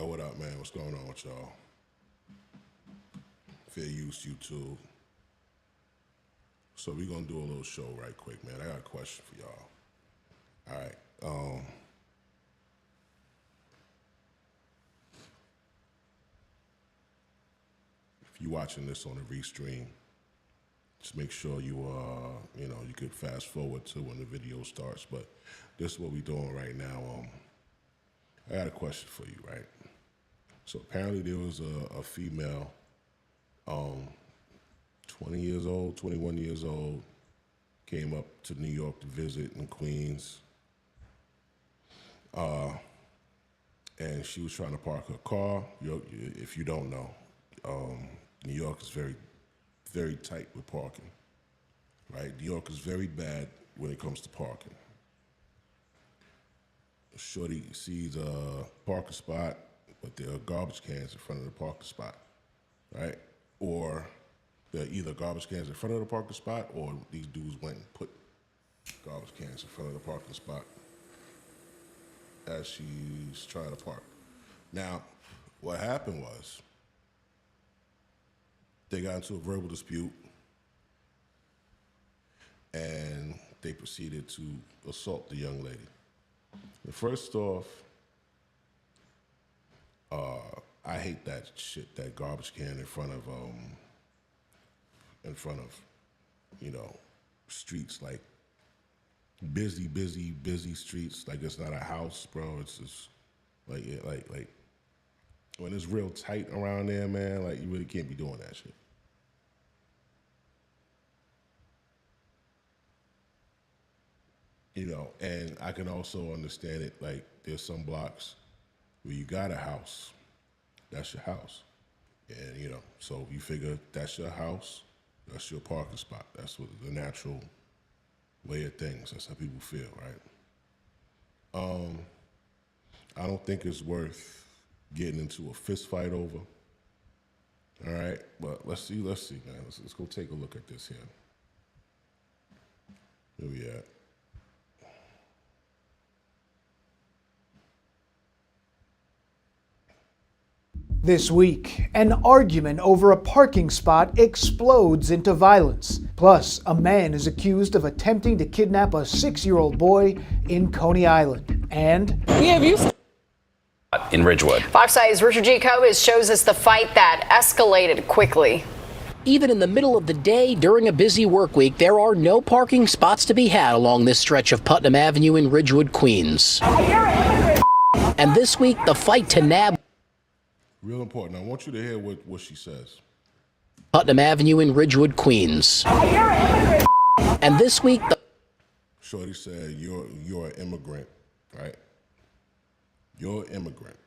Yo, what up, man? What's going on with y'all? Fair use YouTube. So we gonna do a little show right quick, man. I got a question for y'all. All right. If you're watching this on a restream, just make sure you you could fast forward to when the video starts. But this is what we're doing right now. I got a question for you, right? So apparently there was a female, 20 years old, 21 years old, came up to New York to visit in Queens. And she was trying to park her car. If you don't know, New York is very, very tight with parking, right? New York is very bad when it comes to parking. Shorty sees a parking spot, but there are garbage cans in front of the parking spot, right? Or there are either garbage cans in front of the parking spot, or these dudes went and put garbage cans in front of the parking spot as she's trying to park. Now, what happened was they got into a verbal dispute and they proceeded to assault the young lady. First off, I hate that shit, that garbage can in front of streets, like busy streets. Like it's not a house, bro. It's just like when it's real tight around there, man, like you really can't be doing that shit. And I can also understand it, like there's some blocks where you got a house, that's your house. And so you figure that's your house, that's your parking spot. That's what the natural way of things. That's how people feel, right? I don't think it's worth getting into a fist fight over. All right, but let's see, man. Let's go take a look at this here. Where we at? This week, an argument over a parking spot explodes into violence. Plus, a man is accused of attempting to kidnap a 6-year-old boy in Coney Island. And in Ridgewood. Fox Eye's Richard G. Cobus shows us the fight that escalated quickly. Even in the middle of the day during a busy work week, there are no parking spots to be had along this stretch of Putnam Avenue in Ridgewood, Queens. And this week, the fight to nab Real important. I want you to hear what she says. Putnam Avenue in Ridgewood, Queens. And this week, Shorty said, you're an immigrant, right? You're an immigrant.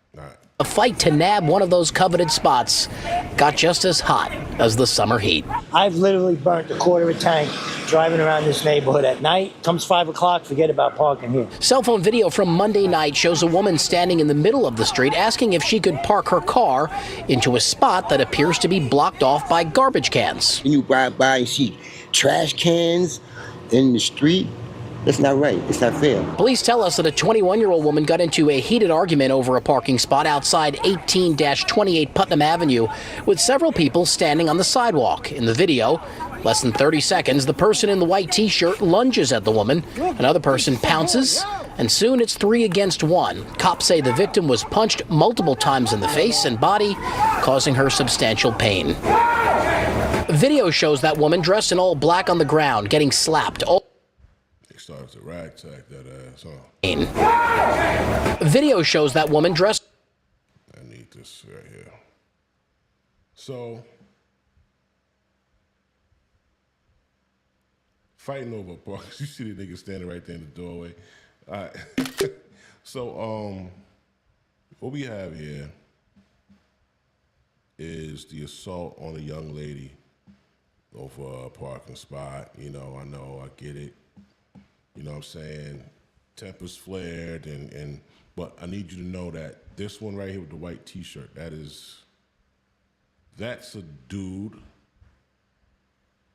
a fight to nab one of those coveted spots got just as hot as the summer heat. I've literally burnt a quarter of a tank driving around this neighborhood at night. Comes 5 o'clock, forget about parking here. Cell phone video from Monday night shows a woman standing in the middle of the street asking if she could park her car into a spot that appears to be blocked off by garbage cans. When you drive by and see trash cans in the street, that's not right. It's not fair. Police tell us that a 21-year-old woman got into a heated argument over a parking spot outside 18-28 Putnam Avenue with several people standing on the sidewalk. In the video, less than 30 seconds, the person in the white T-shirt lunges at the woman. Another person pounces, and soon it's 3 against 1. Cops say the victim was punched multiple times in the face and body, causing her substantial pain. Video shows that woman dressed in all black on the ground, getting slapped. Started to ragtag that ass, huh? Video shows that woman dressed. I need this right here. So, fighting over a park. You see the nigga standing right there in the doorway. All right. So, what we have here is the assault on a young lady over a parking spot. I know, I get it. You know what I'm saying? Tempers flared, but I need you to know that this one right here with the white T-shirt, that's a dude,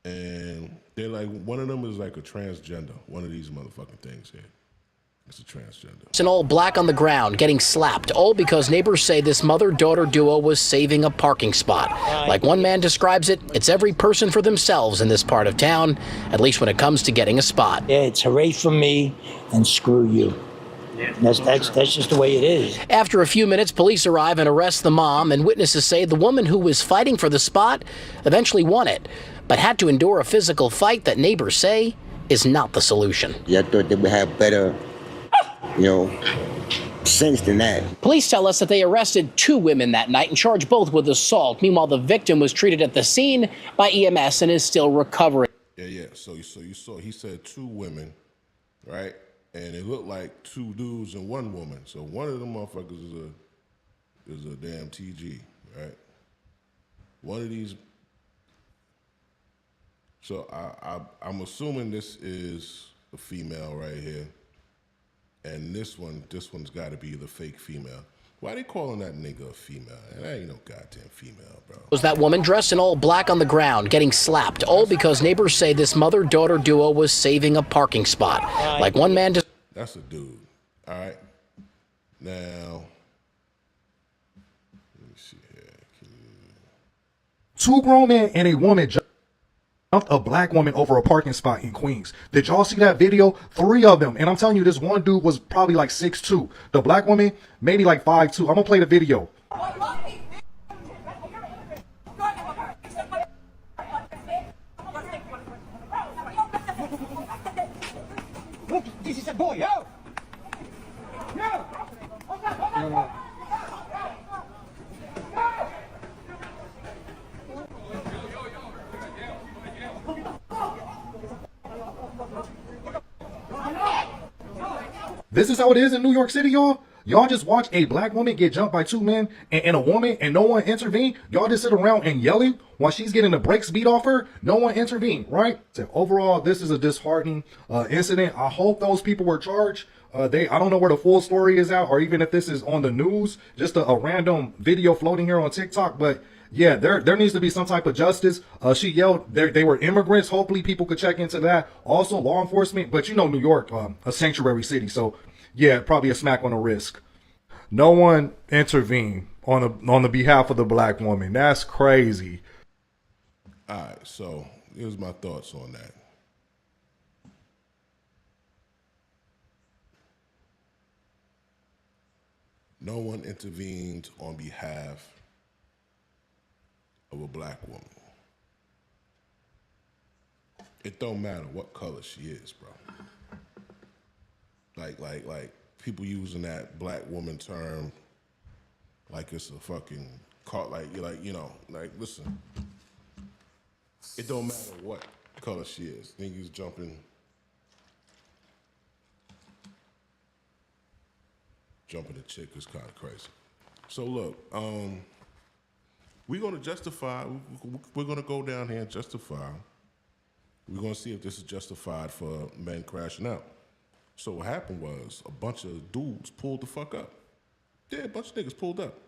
and they're like, one of them is like a transgender, one of these motherfucking things here. It's a transgender. It's in all black on the ground, getting slapped, all because neighbors say this mother-daughter duo was saving a parking spot. Like one man describes it, it's every person for themselves in this part of town, at least when it comes to getting a spot. Yeah, it's hooray for me and screw you. That's just the way it is. After a few minutes, police arrive and arrest the mom, and witnesses say the woman who was fighting for the spot eventually won it, but had to endure a physical fight that neighbors say is not the solution. Yeah, I thought they would have better, sense than that. Police tell us that they arrested 2 women that night and charged both with assault. Meanwhile, the victim was treated at the scene by EMS and is still recovering. Yeah. So you saw he said 2 women, right? And it looked like 2 dudes and 1 woman. So one of them motherfuckers is a damn TG, right? One of these. So I'm assuming this is a female right here, and this one's got to be the fake female. Why they calling that nigga a female? That ain't no goddamn female, bro. Was that woman dressed in all black on the ground, getting slapped, all because neighbors say this mother-daughter duo was saving a parking spot. Like one man That's a dude. All right. Now, let me see here. 2 grown men and a woman jumped a black woman over a parking spot in Queens. Did y'all see that video? 3 of them. And I'm telling you, this one dude was probably like 6'2". The black woman, maybe like 5'2". I'm gonna play the video. This is a boy, yo! This is how it is in New York City, y'all. Y'all just watch a black woman get jumped by 2 men and a woman, and no one intervened. Y'all just sit around and yelling while she's getting the brakes beat off her. No one intervened, right? So overall, this is a disheartening incident. I hope those people were charged. I don't know where the full story is out, or even if this is on the news, just a random video floating here on TikTok. But yeah, there needs to be some type of justice. She yelled they were immigrants. Hopefully people could check into that. Also law enforcement, but you know, New York, a sanctuary city. So yeah, probably a smack on the wrist. No one intervened on the behalf of the black woman. That's crazy. All right, so here's my thoughts on that. No one intervened on behalf of a black woman. It don't matter what color she is, bro. Like people using that black woman term like it's a fucking car, like listen. It don't matter what color she is. Niggas jumping a chick is kind of crazy. So look, we're gonna justify. We're gonna go down here and justify. We're gonna see if this is justified for men crashing out. So what happened was a bunch of dudes pulled the fuck up. Yeah, a bunch of niggas pulled up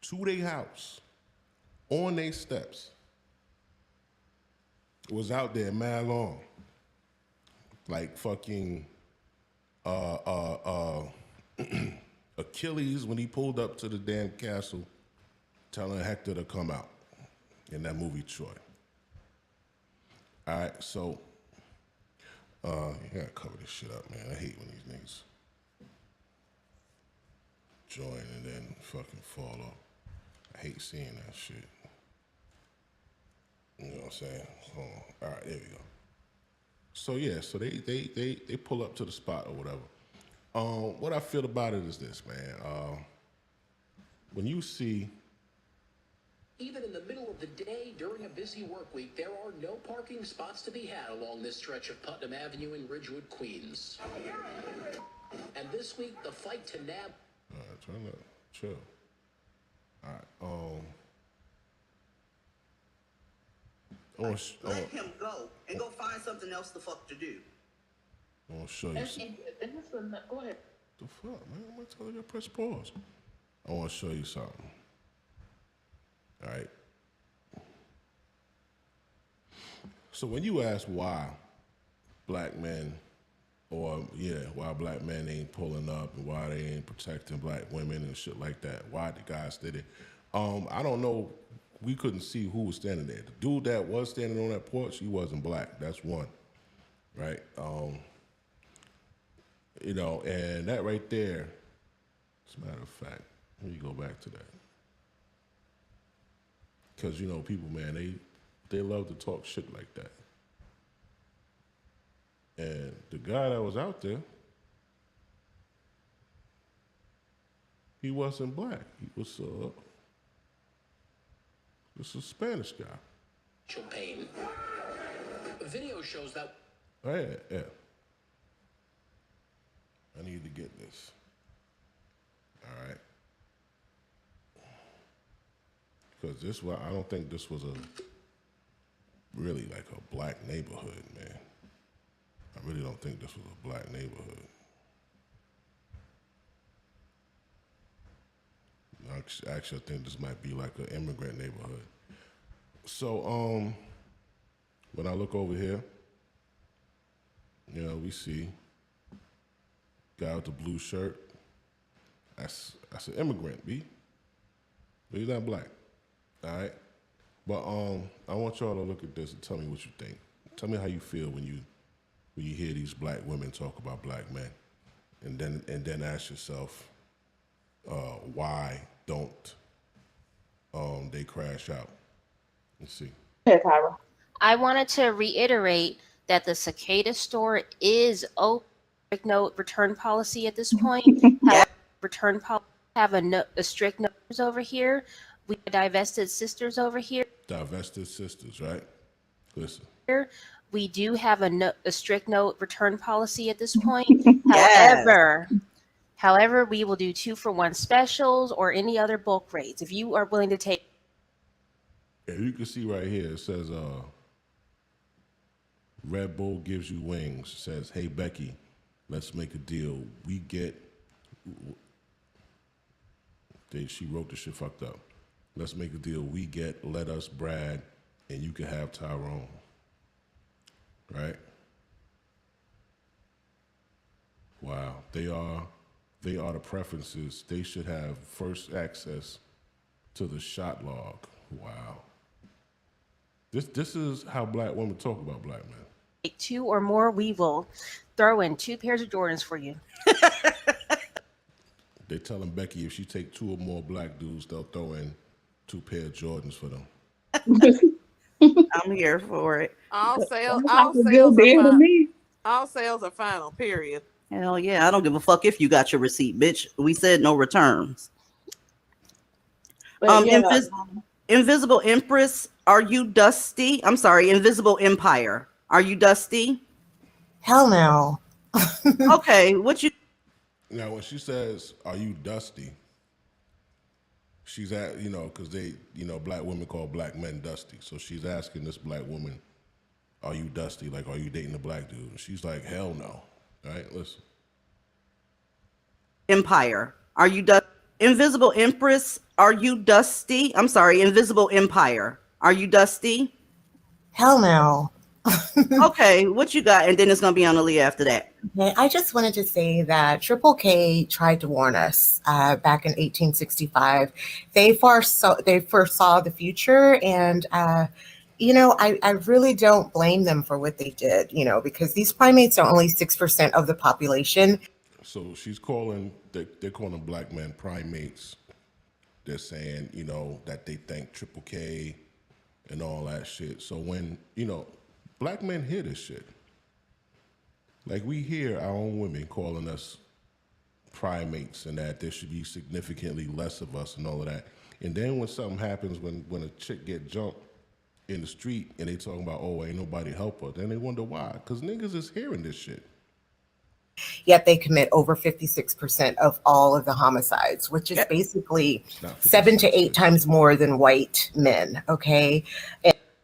to their house on their steps. It was out there mad long, like fucking Achilles when he pulled up to the damn castle, telling Hector to come out in that movie Troy. All right, so. You gotta cover this shit up, man. I hate when these niggas join and then fucking fall off. I hate seeing that shit. You know what I'm saying? Hold on. All right, there we go. So yeah, so they pull up to the spot or whatever. What I feel about it is this, man. When you see. Even in the middle of the day during a busy work week, there are no parking spots to be had along this stretch of Putnam Avenue in Ridgewood, Queens. And this week, the fight to nab... All right, try to chill. All right, let him go and go find something else the fuck to do. I want to show you something. Go ahead. The fuck, man? I'm going to tell you to press pause. I want to show you something. All right. So when you ask why black men, or why black men ain't pulling up and why they ain't protecting black women and shit like that. Why the guys did it. I don't know. We couldn't see who was standing there. The dude that was standing on that porch, he wasn't black. That's one, right? And that right there, as a matter of fact, let me go back to that. Because, people, man, they love to talk shit like that. And the guy that was out there, he wasn't black. He was a Spanish guy. Pain. The video shows that. Oh, yeah. I need to get this. All right. Because I don't think this was really like a black neighborhood, man. I really don't think this was a black neighborhood. Actually, I think this might be like an immigrant neighborhood. So, when I look over here, we see guy with the blue shirt. That's an immigrant, B. But he's not black. All right? But I want y'all to look at this and tell me what you think. Tell me how you feel when you hear these black women talk about black men. And then ask yourself, why don't they crash out? Let's see. I wanted to reiterate that the Cicada store is open. Strict note return policy at this point. Return policy have a strict note over here. We have divested sisters over here. Divested sisters, right? Listen. We do have a strict note return policy at this point. Yes. However, we will do 2-for-1 specials or any other bulk rates. If you are willing to take. Yeah, you can see right here, it says, Red Bull gives you wings. It says, hey, Becky, let's make a deal. She wrote the shit fucked up. Let's make a deal. Let us Brad, and you can have Tyrone. Right? Wow. They are the preferences. They should have first access to the shot log. Wow. This is how black women talk about black men. Take 2 or more, we will throw in 2 pairs of Jordans for you. They're telling Becky if she take 2 or more black dudes, they'll throw in 2 pair of Jordans for them. I'm here for it. All sales are final, period. Hell yeah, I don't give a fuck if you got your receipt, bitch. We said no returns. Invisible Empress, are you dusty? I'm sorry, Invisible Empire. Are you dusty? Hell no. Okay, what you... Now, when she says, are you dusty? She's at, because they, black women call black men dusty. So she's asking this black woman, are you dusty? Like, are you dating a black dude? And she's like, hell no. All right, listen. Empire, are you dusty? Invisible Empress, are you dusty? I'm sorry, Invisible Empire. Are you dusty? Hell no. Okay, what you got? And then it's going to be on Aaliyah after that. Okay, I just wanted to say that Triple K tried to warn us back in 1865. They foresaw the future, and I really don't blame them for what they did, because these primates are only 6% of the population. So she's they're calling black men primates. They're saying, that they think Triple K and all that shit. So when, black men hear this shit. Like, we hear our own women calling us primates and that there should be significantly less of us and all of that. And then when something happens, when a chick get jumped in the street and they talking about, oh, ain't nobody help her, then they wonder why. Because niggas is hearing this shit. Yet they commit over 56% of all of the homicides, which is basically 7 to 8 times more than white men, okay?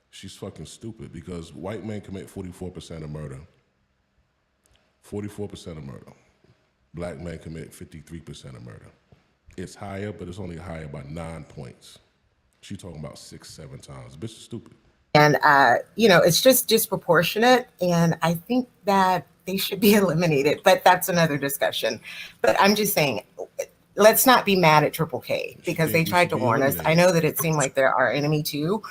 She's fucking stupid because white men commit 44% of murder. 44% of murder. Black men commit 53% of murder. It's higher, but it's only higher by 9 points. She talking about 6, 7 times. Bitch is stupid. And, it's just disproportionate. And I think that they should be eliminated, but that's another discussion. But I'm just saying, let's not be mad at Triple K because they tried to warn us. I know that it seemed like they're our enemy too,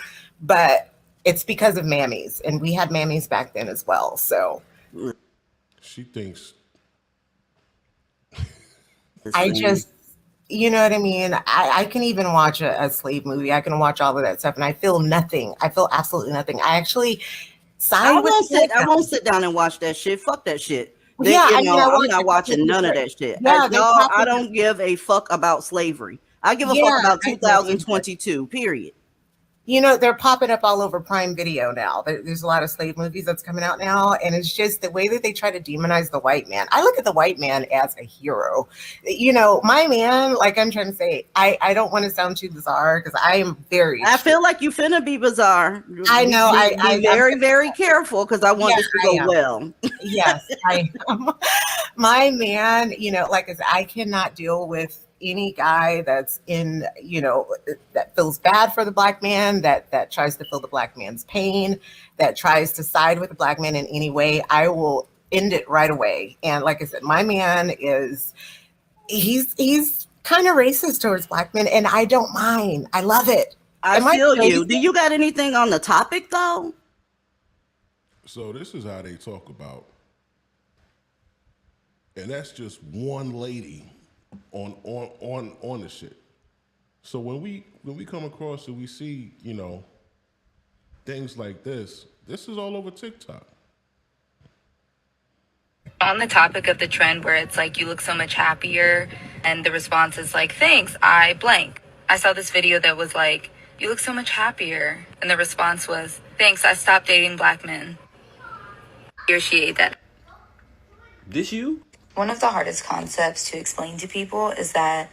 but it's because of mammies, and we had mammies back then as well. So she thinks. I just, you know what I mean? I can even watch a slave movie. I can watch all of that stuff, and I feel nothing. I feel absolutely nothing. I actually I won't sit down and watch that shit. Fuck that shit. I'm not watching none of that shit. Yeah, I don't give a fuck about slavery. I give a fuck about 2022, period. They're popping up all over Prime Video now. There's a lot of slave movies that's coming out now. And it's just the way that they try to demonize the white man. I look at the white man as a hero. My man, like I'm trying to say, I don't want to sound too bizarre because I am I feel like you finna be bizarre. I know. I'm very, very careful because I want this to go well. Yes, I am. My man, like I said, I cannot deal with any guy that's in, that feels bad for the black man, that tries to feel the black man's pain, that tries to side with the black man in any way, I will end it right away. And like I said, my man he's kind of racist towards black men, and I don't mind. I love it. I feel you. Do you got anything on the topic though? So this is how they talk about, and that's just one lady on the shit. So when we come across it, we see, things like this. This is all over TikTok. On the topic of the trend where it's like you look so much happier and the response is like, thanks, I blank. I saw this video that was like, you look so much happier. And the response was, thanks, I stopped dating black men. Appreciate that. This you? One of the hardest concepts to explain to people is that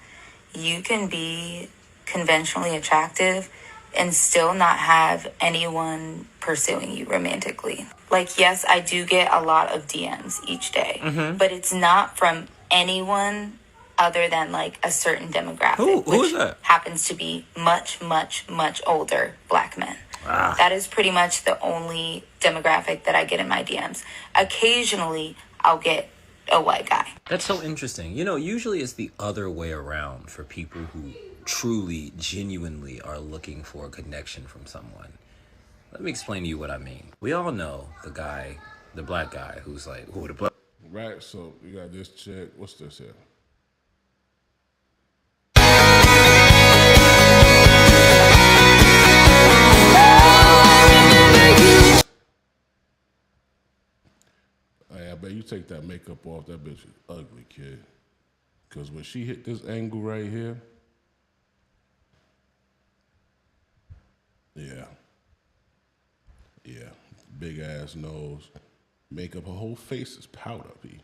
you can be conventionally attractive and still not have anyone pursuing you romantically. Like, yes, I do get a lot of DMs each day, but it's not from anyone other than like a certain demographic. Who is that? Happens to be much, much, much older black men. That is pretty much the only demographic that I get in my DMs. Occasionally, I'll get a white guy. That's so interesting. Usually it's the other way around for people who truly, genuinely are looking for a connection from someone. Let me explain to you what I mean. We all know the black guy who's like, the black. Right, so you got this chick. What's this here? I bet you take that makeup off, that bitch is ugly, kid. Because when she hit this angle right here, yeah, big ass nose, makeup, her whole face is powder, B.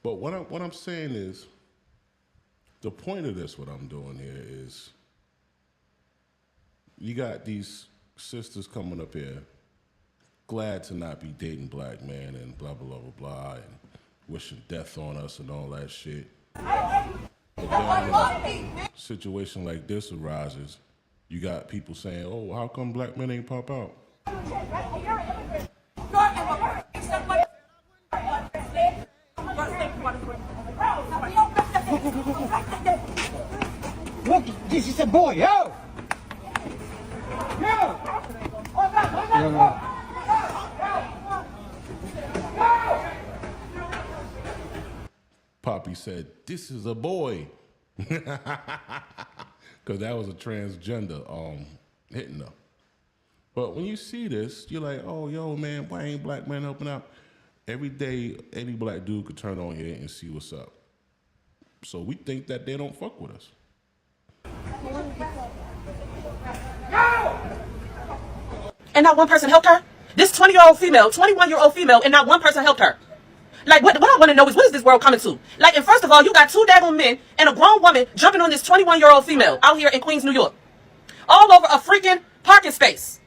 But what I'm saying is, the point of this, what I'm doing here is, you got these sisters coming up here, glad to not be dating black men and blah, blah, blah, blah, blah, and wishing death on us and all that shit. But then when a situation like this arises, you got people saying, oh, how come black men ain't pop out? Look, this is a boy, yo! Poppy said, this is a boy. Because that was a transgender hitting her. But when you see this, you're like, oh, yo, man, why ain't black men helping out? Every day, any black dude could turn on here and see what's up. So we think that they don't fuck with us. And not one person helped her? This 20-year-old female, 21-year-old female, and not one person helped her. Like, what I want to know is, what is this world coming to? Like, and first of all, you got two daggone men and a grown woman jumping on this 21-year-old female out here in Queens, New York. All over a freaking parking space.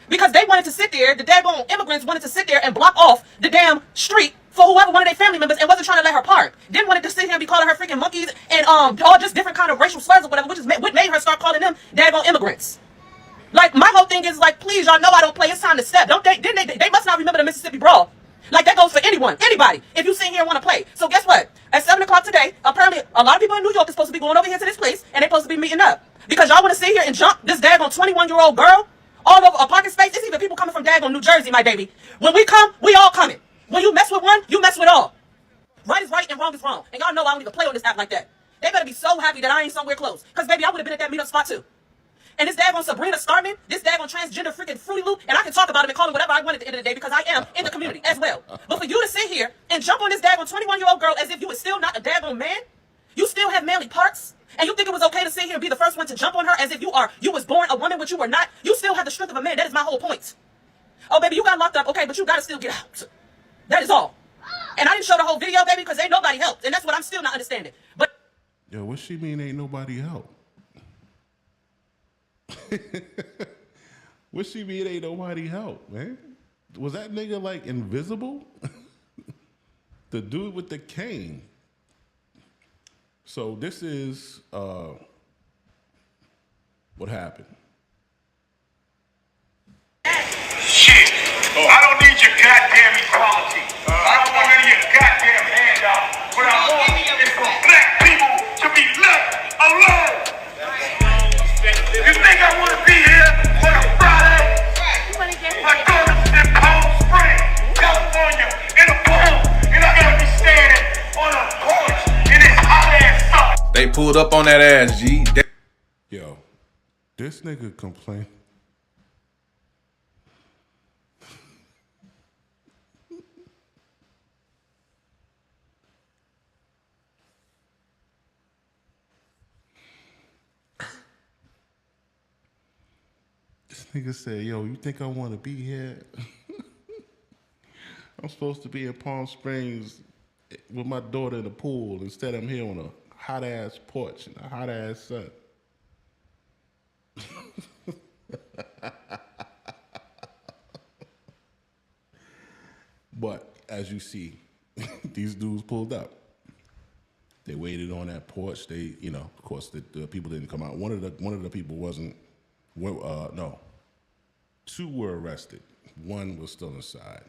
Because they wanted to sit there, the daggone immigrants wanted to sit there and block off the damn street for whoever one of their family members and wasn't trying to let her park. Then wanted to sit here and be calling her freaking monkeys and all just different kind of racial slurs or whatever, which is what made her start calling them daggone immigrants. Like, Like, my whole thing is like, please, y'all know I don't play. It's time to step. Don't they? Didn't they must not remember the Mississippi Brawl. Like, that goes for anyone, anybody. If you sit here and want to play. So guess what? At 7 o'clock today, apparently a lot of people in New York are supposed to be going over here to this place, and they're supposed to be meeting up. Because y'all want to sit here and jump this daggone 21-year-old girl all over a parking space. It's even people coming from daggone New Jersey, my baby. When we come, we all coming. When you mess with one, you mess with all. Right is right and wrong is wrong. And y'all know I don't even play on this app like that. They better be so happy that I ain't somewhere close. Because, baby, I would have been at that meetup spot, too. And this daggone Sabrina Startman, this daggone transgender freaking Fruity Loop, and I can talk about him and call him whatever I want at the end of the day because I am in the community as well. But for you to sit here and jump on this daggone 21-year-old girl as if you were still not a daggone man, you still have manly parts, and you think it was okay to sit here and be the first one to jump on her as if you was born a woman, which you were not, you still have the strength of a man. That is my whole point. Oh, baby, you got locked up, okay, but you got to still get out. That is all. And I didn't show the whole video, baby, because ain't nobody helped, and that's what I'm still not understanding. But Yo, what she mean ain't nobody help? What she mean ain't nobody help, man? Was that nigga like invisible? The dude with the cane. So this is what happened. Shit. I don't need your goddamn equality. I don't want any of your goddamn handouts. What I want is for black people to be left alone. You think I want to be here on a Friday? My daughter's in Palm Springs, California, in a pool, and I gotta be standing on a porch in this hot ass sun. They pulled up on that ass, G. Yo, this nigga complained. This nigga said, yo, you think I want to be here? I'm supposed to be in Palm Springs with my daughter in the pool. Instead, I'm here on a hot-ass porch in a hot-ass sun. But as you see, these dudes pulled up. They waited on that porch. They, you know, of course, the people didn't come out. One of the people wasn't. No, two were arrested. One was still inside.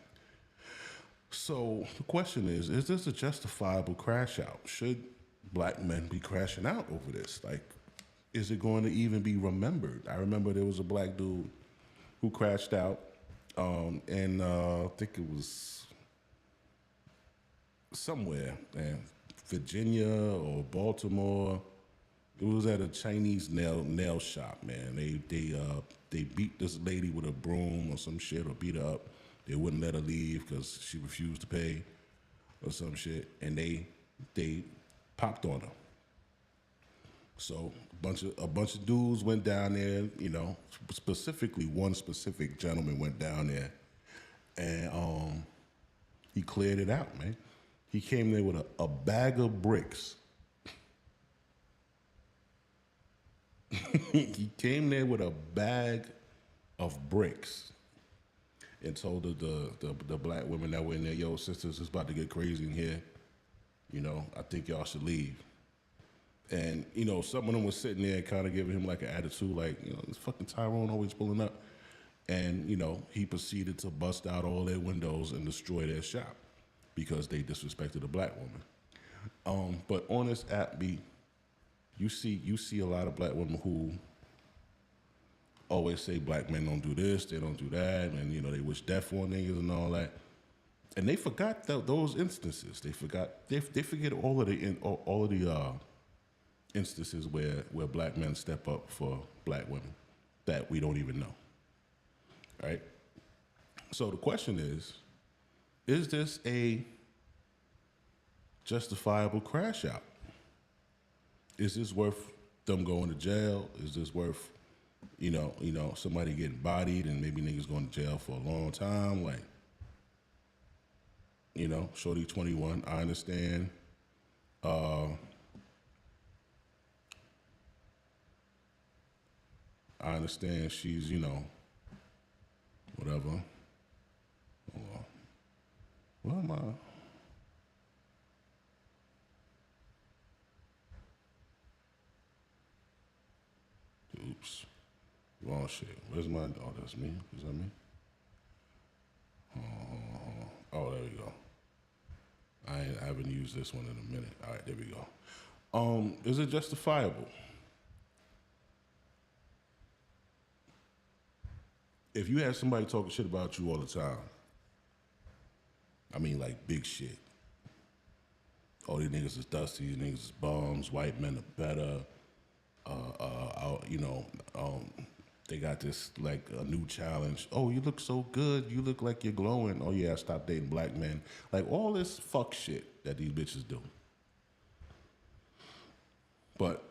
So the question is this a justifiable crash out? Should black men be crashing out over this? Like, is it going to even be remembered? I remember there was a black dude who crashed out, and I think it was somewhere in Virginia or Baltimore. It was at a Chinese nail shop, man. They beat this lady with a broom or some shit, or beat her up. They wouldn't let her leave because she refused to pay or some shit, and they popped on her. So a bunch of dudes went down there, you know, specifically one specific gentleman went down there, and he cleared it out, man. He came there with a bag of bricks. He came there with a bag of bricks and told the black women that were in there, yo, sisters, it's about to get crazy in here. You know, I think y'all should leave. And, you know, some of them was sitting there kind of giving him like an attitude, like, you know, this fucking Tyrone always pulling up. And, you know, he proceeded to bust out all their windows and destroy their shop because they disrespected a black woman. But on this app, you see a lot of black women who always say black men don't do this, they don't do that, and, you know, they wish death on niggas and all that. And they forgot those instances. They forget all of the instances where black men step up for black women that we don't even know. Right? So the question is this a justifiable crash out? Is this worth them going to jail? Is this worth, you know, somebody getting bodied and maybe niggas going to jail for a long time? Like, you know, shorty 21, I understand. I understand she's, you know, whatever. Hold on. Where am I? Oops. Wrong shit. Where's my? Oh, that's me. Is that me? Oh, there we go. I haven't used this one in a minute. All right, there we go. Is it justifiable? If you have somebody talking shit about you all the time, I mean like big shit. Oh, these niggas is dusty, these niggas is bums, white men are better. They got this like a new challenge. Oh, you look so good. You look like you're glowing. Oh yeah, stop dating black men. Like all this fuck shit that these bitches do. But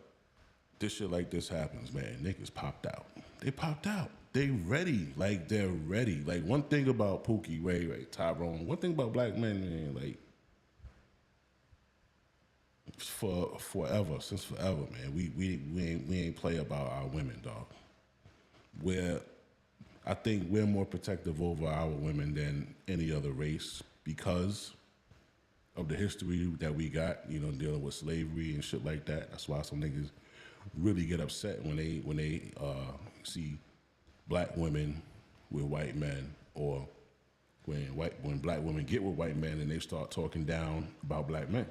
this shit like this happens, man. Niggas popped out. They popped out. They ready. Like they're ready. Like one thing about Pookie, Ray, Tyrone. One thing about black men, man. Like since forever, man. We ain't play about our women, dog. I think we're more protective over our women than any other race because of the history that we got, you know, dealing with slavery and shit like that. That's why some niggas really get upset when they see black women with white men, or when black women get with white men and they start talking down about black men.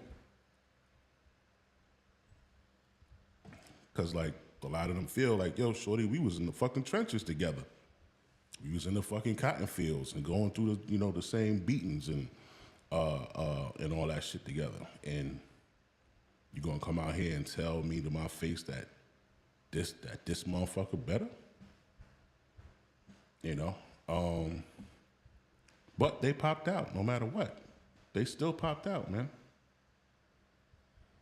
Cause like a lot of them feel like, yo, shorty, we was in the fucking trenches together. We was in the fucking cotton fields and going through the same beatings and all that shit together. And you gonna come out here and tell me to my face that this motherfucker better? You know? But they popped out no matter what. They still popped out, man.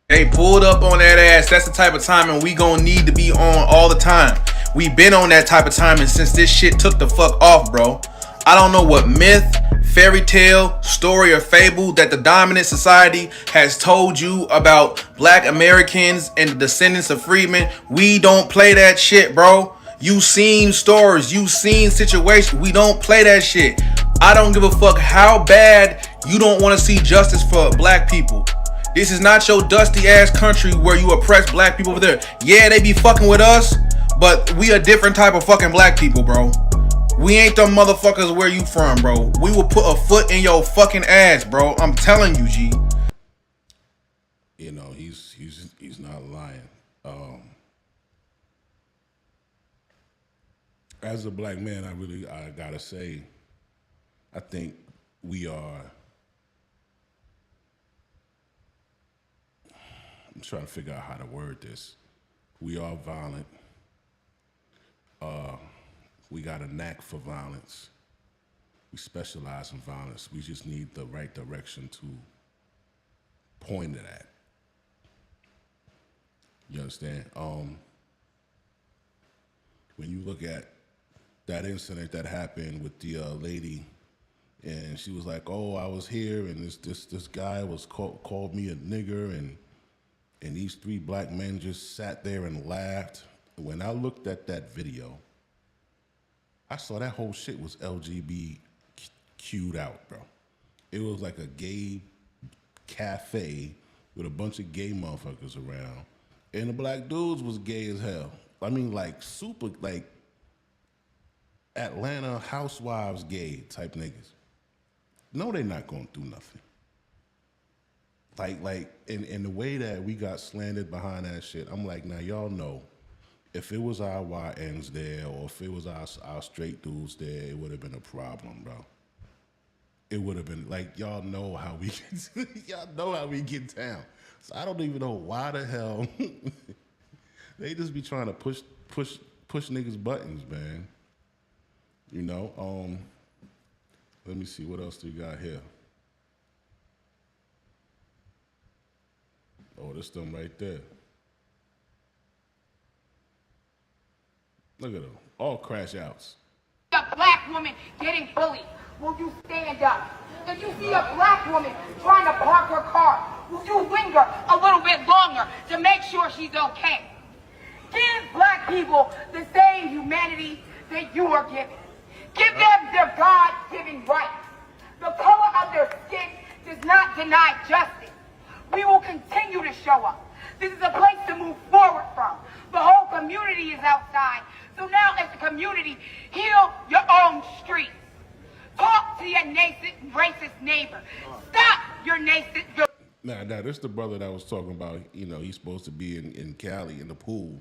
They pulled up on that ass. That's the type of timing we gonna need to be on all the time. We been on that type of timing since this shit took the fuck off, bro. I don't know what myth, fairy tale, story, or fable that the dominant society has told you about black Americans and the descendants of freedmen. We don't play that shit, bro. You seen stories, you seen situations. We don't play that shit. I don't give a fuck how bad you don't want to see justice for black people. This is not your dusty ass country where you oppress black people over there. Yeah, they be fucking with us, but we a different type of fucking black people, bro. We ain't them motherfuckers where you from, bro. We will put a foot in your fucking ass, bro. I'm telling you, G. You know, he's not lying. As a black man, I gotta say, I think we are. I'm trying to figure out how to word this. We are violent. We got a knack for violence. We specialize in violence. We just need the right direction to point it at. You understand? When you look at that incident that happened with the lady, and she was like, "Oh, I was here, and this guy was called me a nigger, and these three black men just sat there and laughed." When I looked at that video, I saw that whole shit was LGBTQ'd out, bro. It was like a gay cafe with a bunch of gay motherfuckers around, and the black dudes was gay as hell. I mean, like super, like Atlanta housewives gay type niggas. No, they're not gonna do nothing. Like, in the way that we got slandered behind that shit, I'm like, now y'all know, if it was our YNs there, or if it was our straight dudes there, it would have been a problem, bro. It would have been like, y'all know how we get down. So I don't even know why the hell they just be trying to push niggas buttons, man. You know. Let me see, what else do you got here? Oh, this them right there. Look at them, all crash outs. A black woman getting bullied, will you stand up? If you see a black woman trying to park her car, will you linger a little bit longer to make sure she's okay? Give black people the same humanity that you are given. Give them their God-given rights. The color of their skin does not deny justice. We will continue to show up. This is a place to move forward from. The whole community is outside, So now as a community, heal your own streets. Talk to your racist neighbor. Stop your racist. Now, this is the brother that was talking about, you know, he's supposed to be in Cali in the pool.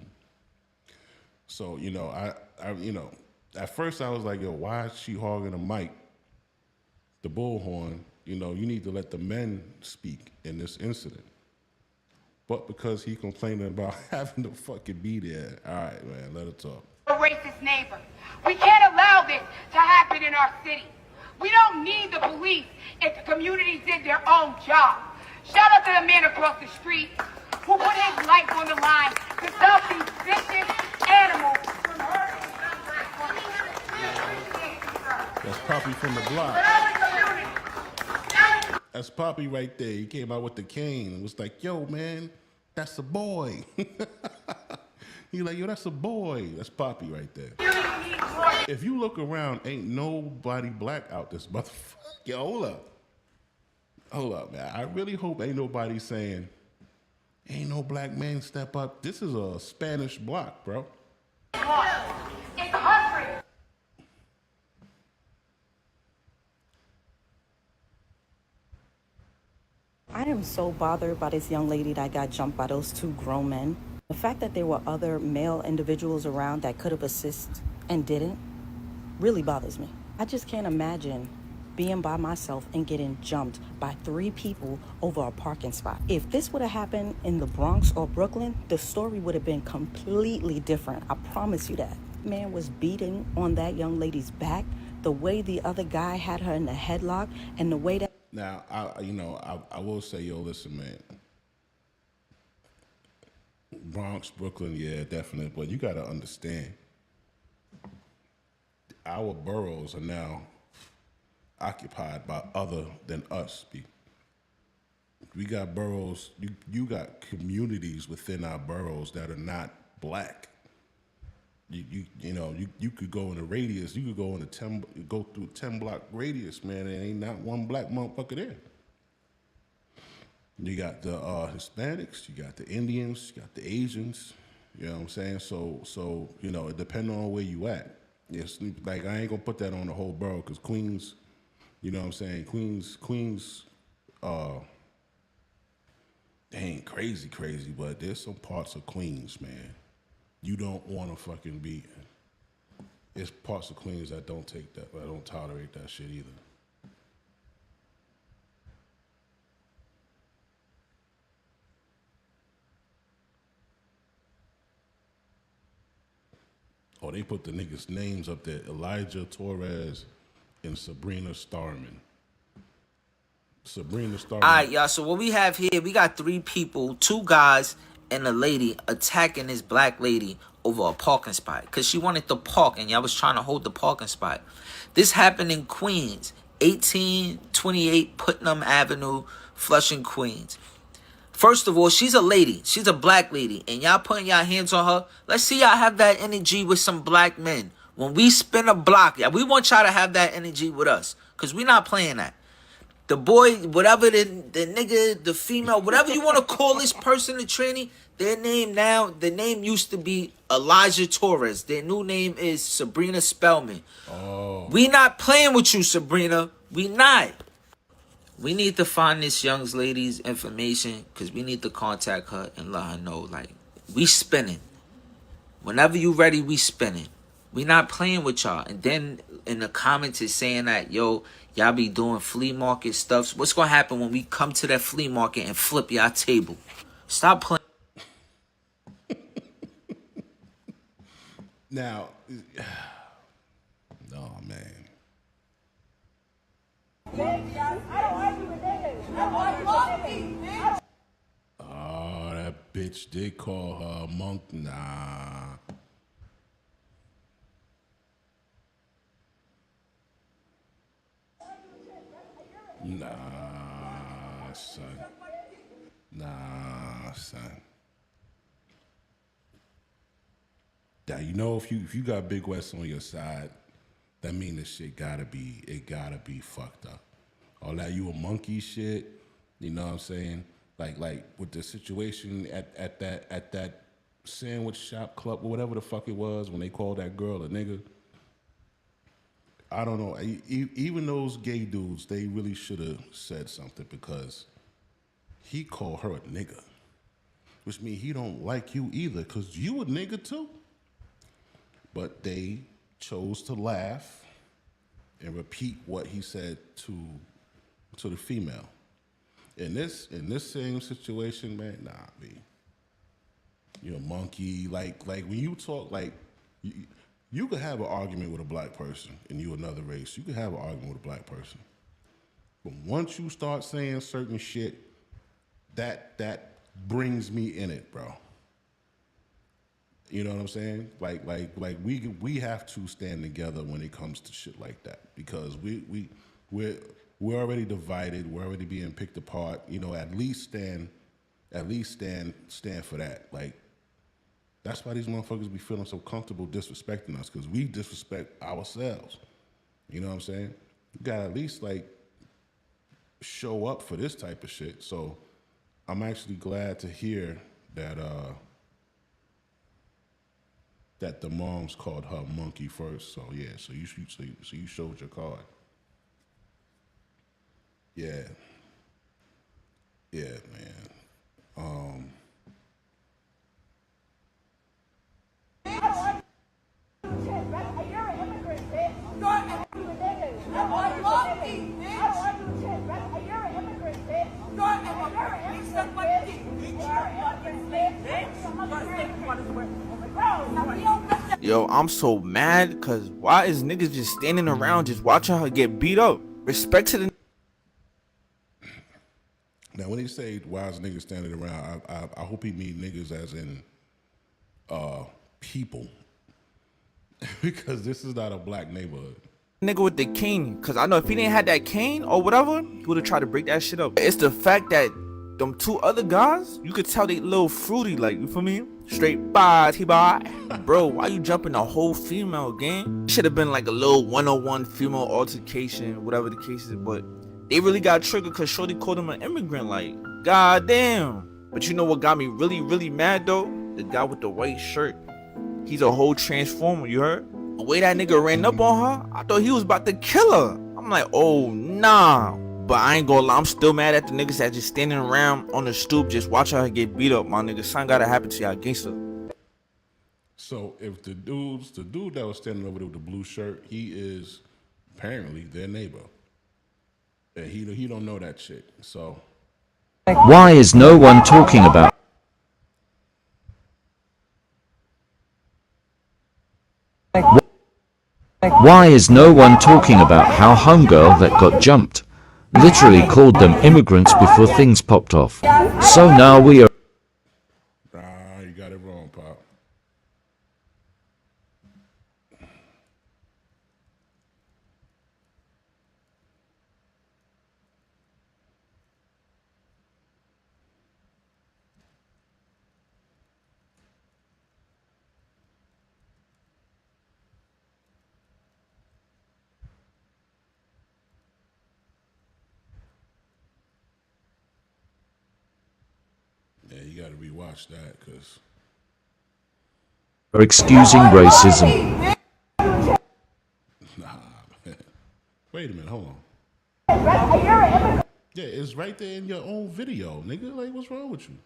So, you know, I you know, at first I was like, yo, why is she hogging the mic, the bullhorn? You know, you need to let the men speak in this incident. But because he complaining about having to fucking be there, all right, man, let her talk. A racist neighbor. We can't allow this to happen in our city. We don't need the police if the community did their own job. Shout out to the man across the street who put his life on the line to stop these vicious animals from hurting. That's Poppy from the block. That's Poppy right there. He came out with the cane and was like, yo, man, that's a boy. He like, yo, that's a boy. That's Poppy right there. If you look around, ain't nobody black out this motherfucker. Yo, hold up. Hold up, man. I really hope ain't nobody saying, ain't no black man step up. This is a Spanish block, bro. It's hungry. I am so bothered by this young lady that got jumped by those two grown men. The fact that there were other male individuals around that could have assisted and didn't really bothers me. I just can't imagine being by myself and getting jumped by 3 people over a parking spot. If this would have happened in the Bronx or Brooklyn, the story would have been completely different. I promise you that. Man was beating on that young lady's back, the way the other guy had her in the headlock, and the way that... Now, I will say, yo, listen, man. Bronx, Brooklyn, yeah, definitely. But you got to understand, our boroughs are now occupied by other than us. We got boroughs, you got communities within our boroughs that are not black. You could go in a radius, you could go in go through a 10-block radius, man, and ain't not one black motherfucker there. You got the Hispanics, you got the Indians, you got the Asians, you know what I'm saying? So you know, it depends on where you at. It's like, I ain't gonna put that on the whole borough, because Queens, you know what I'm saying? Queens, they ain't crazy, but there's some parts of Queens, man, you don't want to fucking be. It's parts of Queens that don't take that, that don't tolerate that shit either. Oh, they put the niggas' names up there: Elijah Torres and Sabrina Starman. Sabrina Starman. All right, y'all. So what we have here, we got 3 people, 2 guys and a lady attacking this black lady over a parking spot because she wanted to park and y'all was trying to hold the parking spot. This happened in Queens, 1828 Putnam Avenue, Flushing, Queens. First of all, she's a lady. She's a black lady. And y'all putting y'all hands on her. Let's see y'all have that energy with some black men. When we spin a block, we want y'all to have that energy with us. Because we not playing that. The boy, whatever, the nigga, the female, whatever you want to call this person, the tranny, their name now, the name used to be Elijah Torres. Their new name is Sabrina Spellman. Oh. We not playing with you, Sabrina. We not. We need to find this young lady's information because we need to contact her and let her know, like, we spinning. Whenever you ready, we spinning. We not playing with y'all. And then in the comments is saying that, yo, y'all be doing flea market stuff. So what's going to happen when we come to that flea market and flip y'all table? Stop playing. Now, oh, man. Oh, that bitch did call her a monk. Nah. Nah, son. Nah, son. Now, you know, if you got Big West on your side, that mean this shit gotta be fucked up. All that you a monkey shit, you know what I'm saying? Like with the situation at that sandwich shop club or whatever the fuck it was when they called that girl a nigga. I don't know. Even those gay dudes, they really should have said something because he called her a nigga, which means he don't like you either because you a nigga too. But they chose to laugh and repeat what he said to the female. In this same situation, man, nah, man. You're a monkey. Like when you talk, like you could have an argument with a black person and you another race. You could have an argument with a black person. But once you start saying certain shit, that brings me in it, bro. You know what I'm saying? Like we have to stand together when it comes to shit like that because we're already divided. We're already being picked apart. You know, at least stand for that. Like that's why these motherfuckers be feeling so comfortable disrespecting us because we disrespect ourselves. You know what I'm saying? You gotta at least like show up for this type of shit. So I'm actually glad to hear that that the moms called her monkey first. So yeah, so you showed your card. Yeah. Yeah, man. Yo, I'm so mad because why is niggas just standing around just watching her get beat up? Respect to the. Now, when he say why is niggas standing around, I hope he mean niggas as in people, because this is not a black neighborhood. Nigga with the cane, cause I know if he didn't have that cane or whatever, he would have tried to break that shit up. It's the fact that them two other guys, you could tell they little fruity, like, you feel me? Straight bye, T-bye. Bro, why you jumping the whole female game? Should have been like a little 101 female altercation, whatever the case is, but they really got triggered cause Shorty called him an immigrant, like, goddamn. But you know what got me really, really mad though? The guy with the white shirt. He's a whole transformer, you heard? The way that nigga ran up on her, I thought he was about to kill her. I'm like, oh, nah. But I ain't gonna lie, I'm still mad at the niggas that just standing around on the stoop just watching her get beat up, my nigga. Something gotta happen to y'all gangster. So if the dude that was standing over there with the blue shirt, he is apparently their neighbor. And he don't know that shit, so. Why is no one talking about? Why is no one talking about how homegirl that got jumped literally called them immigrants before things popped off? So now we are. Nah, you got it wrong, Pop. Yeah, you got to rewatch that, cause. Are excusing racism. Nah, man. Wait a minute, hold on. Yeah, it's right there in your own video, nigga. Like, what's wrong with you?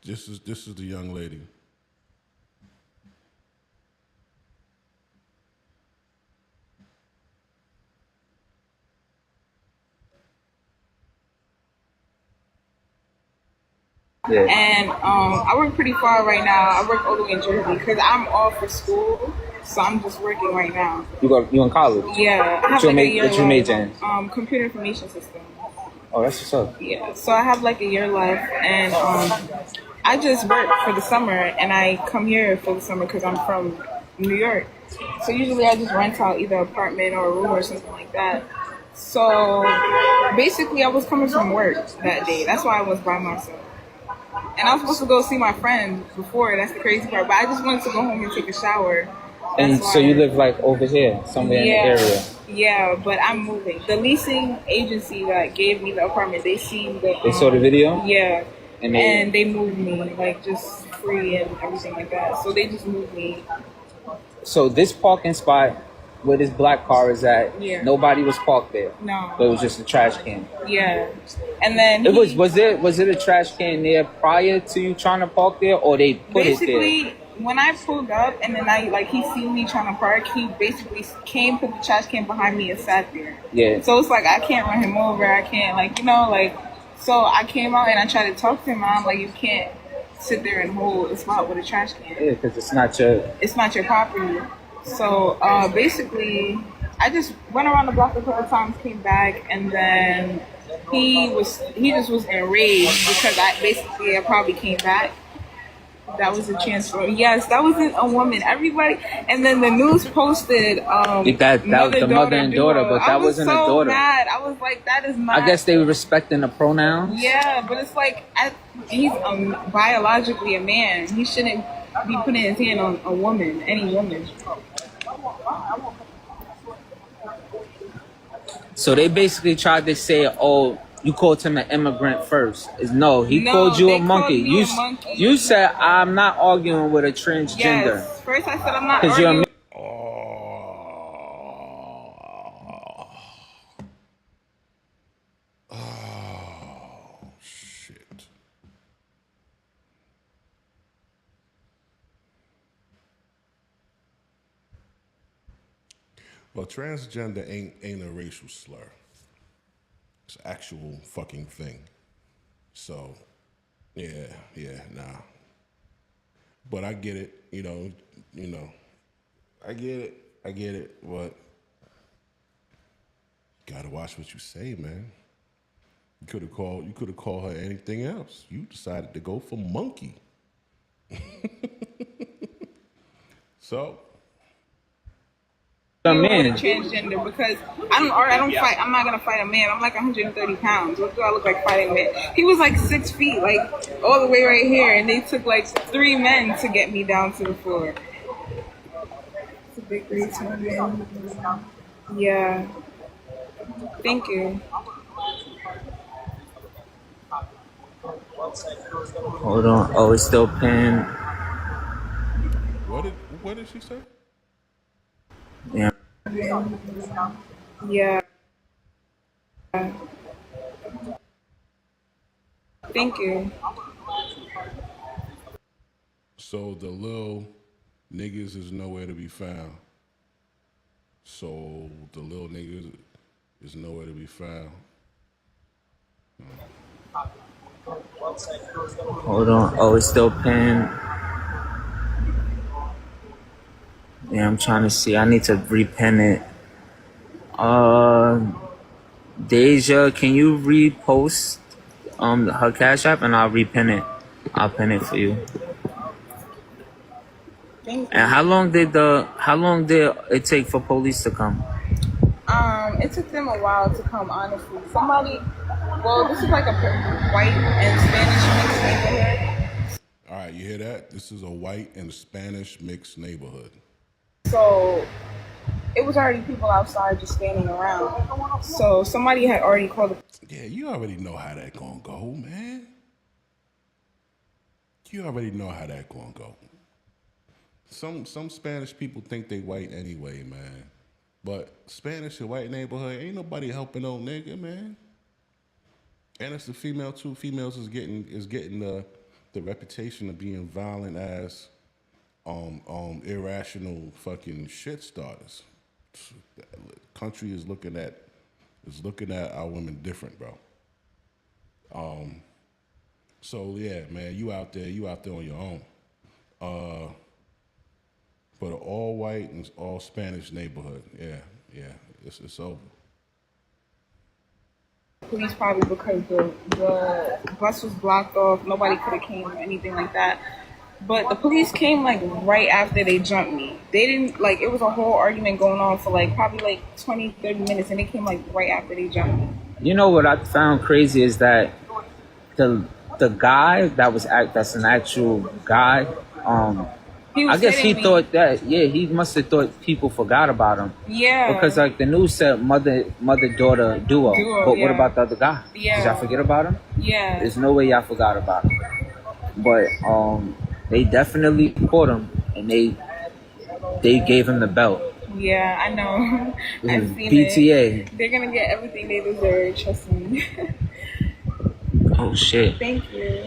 This is the young lady. Yeah. And I work pretty far right now. I work all the way in Jersey because I'm off for school, so I'm just working right now. You in college? Yeah. I have What like a year you major in? Computer information systems. Oh, that's what's up. Yeah. So I have like a year left, and I just work for the summer, and I come here for the summer because I'm from New York. So usually I just rent out either an apartment or a room or something like that. So basically, I was coming from work that day. That's why I was by myself. And I was supposed to go see my friend before. That's the crazy part. But I just wanted to go home and take a shower. And so you live like over here, somewhere in the area? Yeah, but I'm moving. The leasing agency that gave me the apartment, they seen the. They saw the video? Yeah, And they moved me like just free and everything like that. So they just moved me. So this parking spot where this black car is at, Yeah. nobody was parked there. No. But it was just a trash can. Yeah, and then It was it a trash can there prior to you trying to park there, or they put it there? basically when I pulled up and then he seen me trying to park, he basically came, put the trash can behind me and sat there. Yeah. So it's like I can't run him over. I can't so I came out and I tried to talk to him. I'm like, you can't sit there and hold a spot with a trash can. Yeah, because it's not your property. So basically, I just went around the block a couple times, came back, and then he just was enraged because I probably came back. That was a chance for yes, that wasn't a woman. Everybody, and then the news posted that was the mother and daughter, but that wasn't a daughter. Mad. I was like, that is not. I guess they were respecting the pronouns. Yeah, but it's like he's biologically a man. He shouldn't be putting his hand on a woman, any woman. So they basically tried to say, "Oh, you called him an immigrant first." No, he called you a monkey. You said, "I'm not arguing with a transgender." Yes. First I said I'm not arguing. arguing. Shit. Well, transgender ain't a racial slur. It's an actual fucking thing. So, yeah, nah. But I get it, you know. I get it, but gotta watch what you say, man. You could have called her anything else. You decided to go for monkey. So A man. Transgender because I don't fight. I'm not gonna fight a man. I'm like 130 pounds. What do I look like fighting a man? He was like 6 feet, like all the way right here, and they took like 3 men to get me down to the floor. It's a big reason, man. Yeah. Thank you. Hold on. Oh, it's still pinned. What did she say? Yeah. Yeah. Thank you. So the little niggas is nowhere to be found. So the little niggas is nowhere to be found. Hold on. Oh, it's still pinned. Yeah, I'm trying to see. I need to repin it. Deja, can you repost her Cash App and I'll repin it. I'll pin it for you. Thank you. And how long did it take for police to come? It took them a while to come, honestly. This is like a white and Spanish mixed neighborhood. All right, you hear that? This is a white and Spanish mixed neighborhood. So it was already people outside just standing around. So somebody had already called. Yeah, you already know how that gonna go, man. You already know how that gonna go. Some Spanish people think they white anyway, man. But Spanish and white neighborhood, ain't nobody helping no nigga, man. And it's the female too. Females is getting the reputation of being violent as irrational fucking shit starters. The country is looking at our women different, bro. So yeah, man, you out there on your own. But an all white and all Spanish neighborhood, yeah, it's over. Police probably because the bus was blocked off. Nobody could have came or anything like that. But the police came like right after they jumped me. They didn't it was a whole argument going on for probably 20, 30 minutes, and they came right after they jumped me. You know what I found crazy is that the guy that's an actual guy, I guess he thought that, yeah, he must have thought people forgot about him. Yeah. Because like the news said mother-daughter duo. But what about the other guy? Yeah. Did y'all forget about him? Yeah. There's no way y'all forgot about him. But they definitely caught him and they gave him the belt. Yeah, I know. I've seen PTA. it. They're gonna get everything they deserve, trust me. Oh shit. Thank you.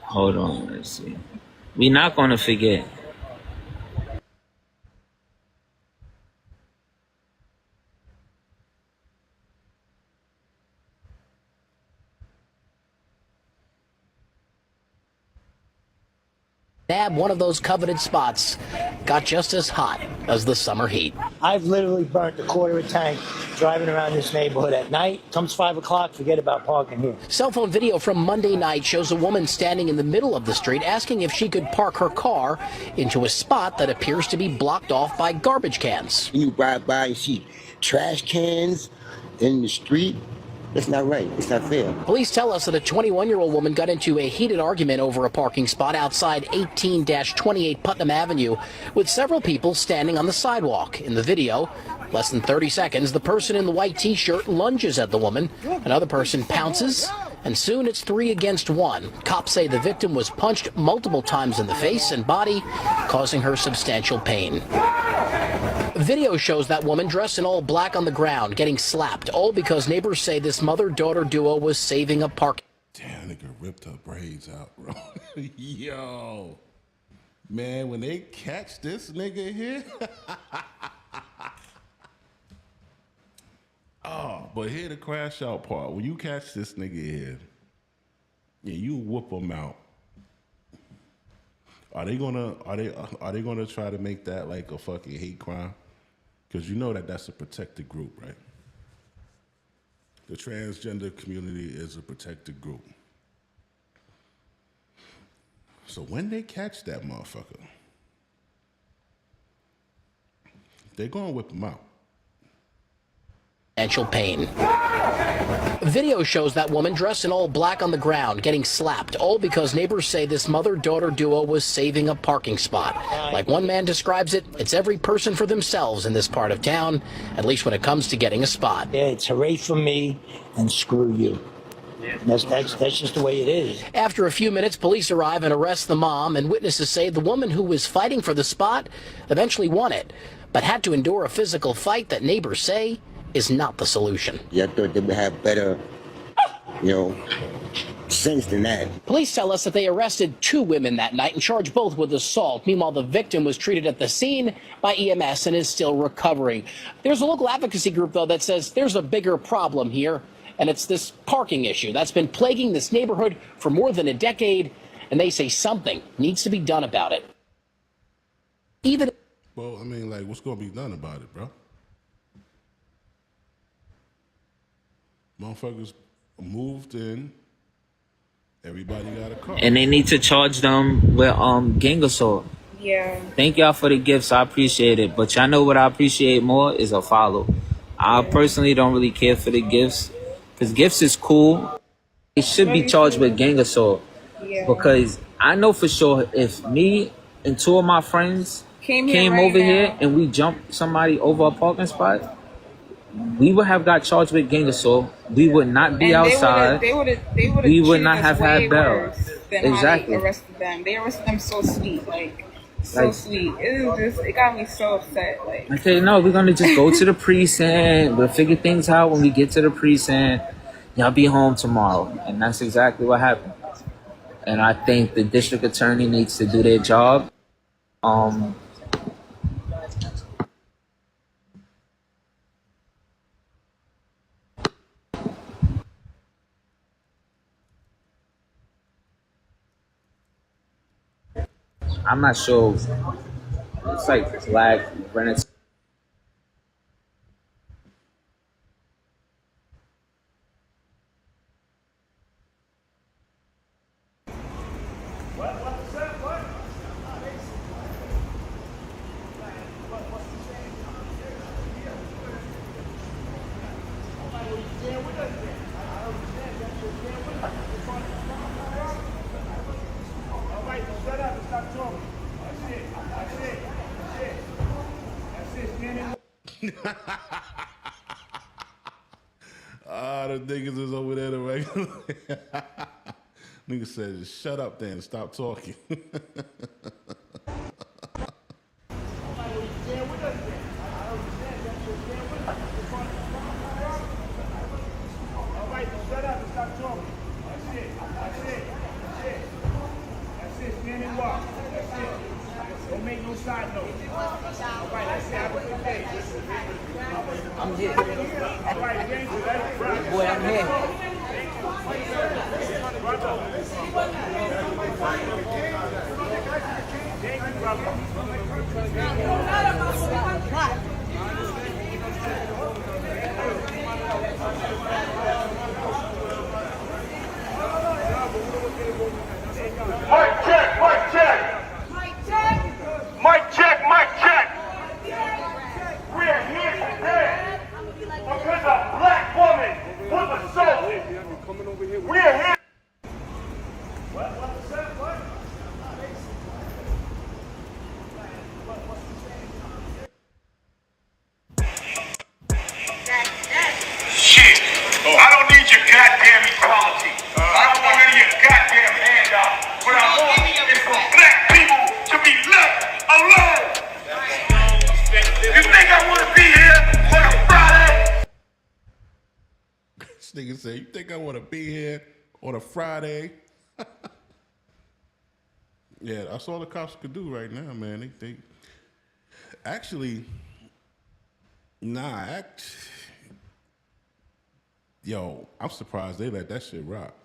Hold on, let's see. We're not gonna forget. Nab one of those coveted spots got just as hot as the summer heat. I've literally burnt a quarter of a tank driving around this neighborhood at night. Comes 5 o'clock, forget about parking here. Cell phone video from Monday night shows a woman standing in the middle of the street asking if she could park her car into a spot that appears to be blocked off by garbage cans. You drive by and see trash cans in the street. That's not right. It's not fair. Police tell us that a 21-year-old woman got into a heated argument over a parking spot outside 18-28 Putnam Avenue with several people standing on the sidewalk. In the video, less than 30 seconds, the person in the white t-shirt lunges at the woman. Another person pounces, and soon it's 3 against 1. Cops say the victim was punched multiple times in the face and body, causing her substantial pain. Video shows that woman dressed in all black on the ground getting slapped, all because neighbors say this mother-daughter duo was saving a park. Damn, nigga ripped her braids out, bro. Yo. Man, when they catch this nigga here. Oh, but here the crash out part. When you catch this nigga here, yeah, you whoop him out. Are they gonna try to make that like a fucking hate crime? Because you know that that's a protected group, right? The transgender community is a protected group. So when they catch that motherfucker, they're gonna whip him out. Substantial pain. Video shows that woman dressed in all black on the ground getting slapped, all because neighbors say this mother-daughter duo was saving a parking spot. Like one man describes it, it's every person for themselves in this part of town, at least when it comes to getting a spot. Yeah, it's hooray for me and screw you. That's just the way it is. After a few minutes, police arrive and arrest the mom, and witnesses say the woman who was fighting for the spot eventually won it, but had to endure a physical fight that neighbors say is not the solution. Yeah, I thought they would have better, sense than that. Police tell us that they arrested 2 women that night and charged both with assault. Meanwhile, the victim was treated at the scene by EMS and is still recovering. There's a local advocacy group, though, that says there's a bigger problem here, and it's this parking issue that's been plaguing this neighborhood for more than a decade, and they say something needs to be done about it. Well, I mean, like, what's gonna be done about it, bro? Motherfuckers moved in. Everybody got a car. And they need to charge them with gang assault. Yeah. Thank y'all for the gifts. I appreciate it. But y'all know what I appreciate more is a follow. I personally don't really care for the gifts. Because gifts is cool. It should be charged with gang assault. Yeah. Because I know for sure if me and 2 of my friends came over here and we jumped somebody over a parking spot, we would have got charged with gang assault. We would not be outside. We would not have had bail. Exactly. How they arrested them. They arrested them so sweet, so sweet. It got me so upset. Okay, no, we're gonna just go to the precinct. We'll figure things out when we get to the precinct. Y'all be home tomorrow, and that's exactly what happened. And I think the district attorney needs to do their job. I'm not sure. It's like Black Renaissance. The niggas is over there the regular. Nigga said, shut up then, stop talking. All right, shut up and stop talking. That's it. That's it. That's it. That's it. Stand and walk. That's it. Don't make no side notes. All right, that's it. Have a good day. I'm here. All right, Ranger, that's right. Boy, I'm here. Brother. Thank you, brother. Mic check, mic check. Mic check. Mic check, mic check. We're here today because a black woman was assaulted. We're here. What was that? What? Shit. I don't need your goddamn equality. I don't want any of your goddamn handouts. What I want is for black people to be left alone. You think I want to be here on a Friday? This nigga say, you think I want to be here on a Friday? Yeah, that's all the cops could do right now, man. They actually, yo, I'm surprised they let that shit rock.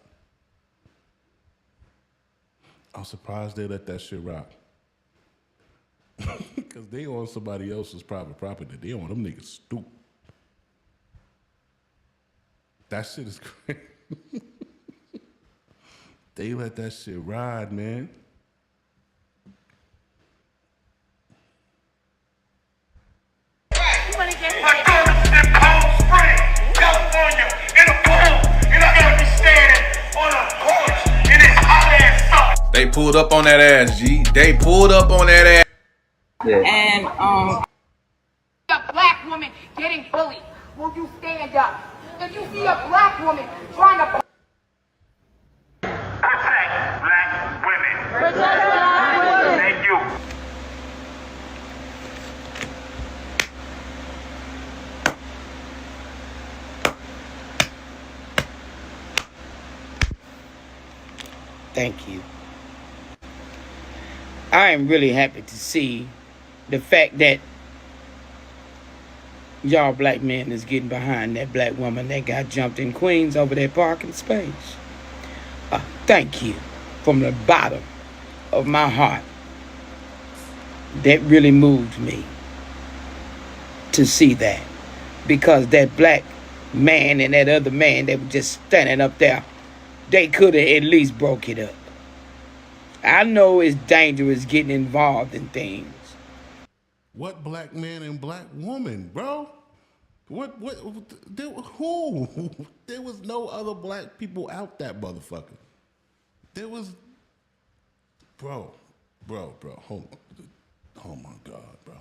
I'm surprised they let that shit rock. Because they on somebody else's private property. They on them niggas stupid. That shit is crazy. They let that shit ride, man. My daughter's in Palm Springs, California, in a pool, and I gotta be standing on a porch in this hot ass sun. They pulled up on that ass, G. They pulled up on that ass. And A black woman getting bullied. Will you stand up? If you see a black woman trying to Protect black women. Protect black women. Thank you. Thank you. I am really happy to see the fact that y'all black men is getting behind that black woman that got jumped in Queens over that parking space. Thank you from the bottom of my heart. That really moved me to see that, because that black man and that other man that was just standing up there, they could have at least broke it up. I know it's dangerous getting involved in things. What black man and black woman, bro? Who? There was no other black people out that motherfucker. There was, bro, hold on. Oh my God, bro.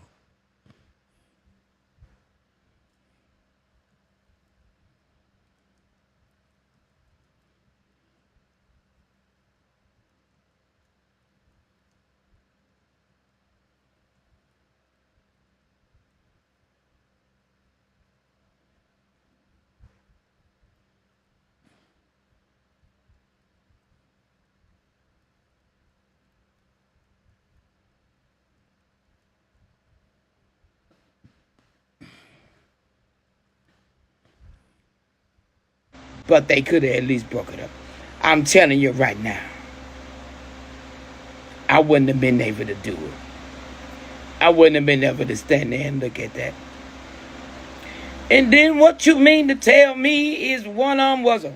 But they could have at least broke it up. I'm telling you right now, I wouldn't have been able to do it. I wouldn't have been able to stand there and look at that. And then what you mean to tell me is one of them was a...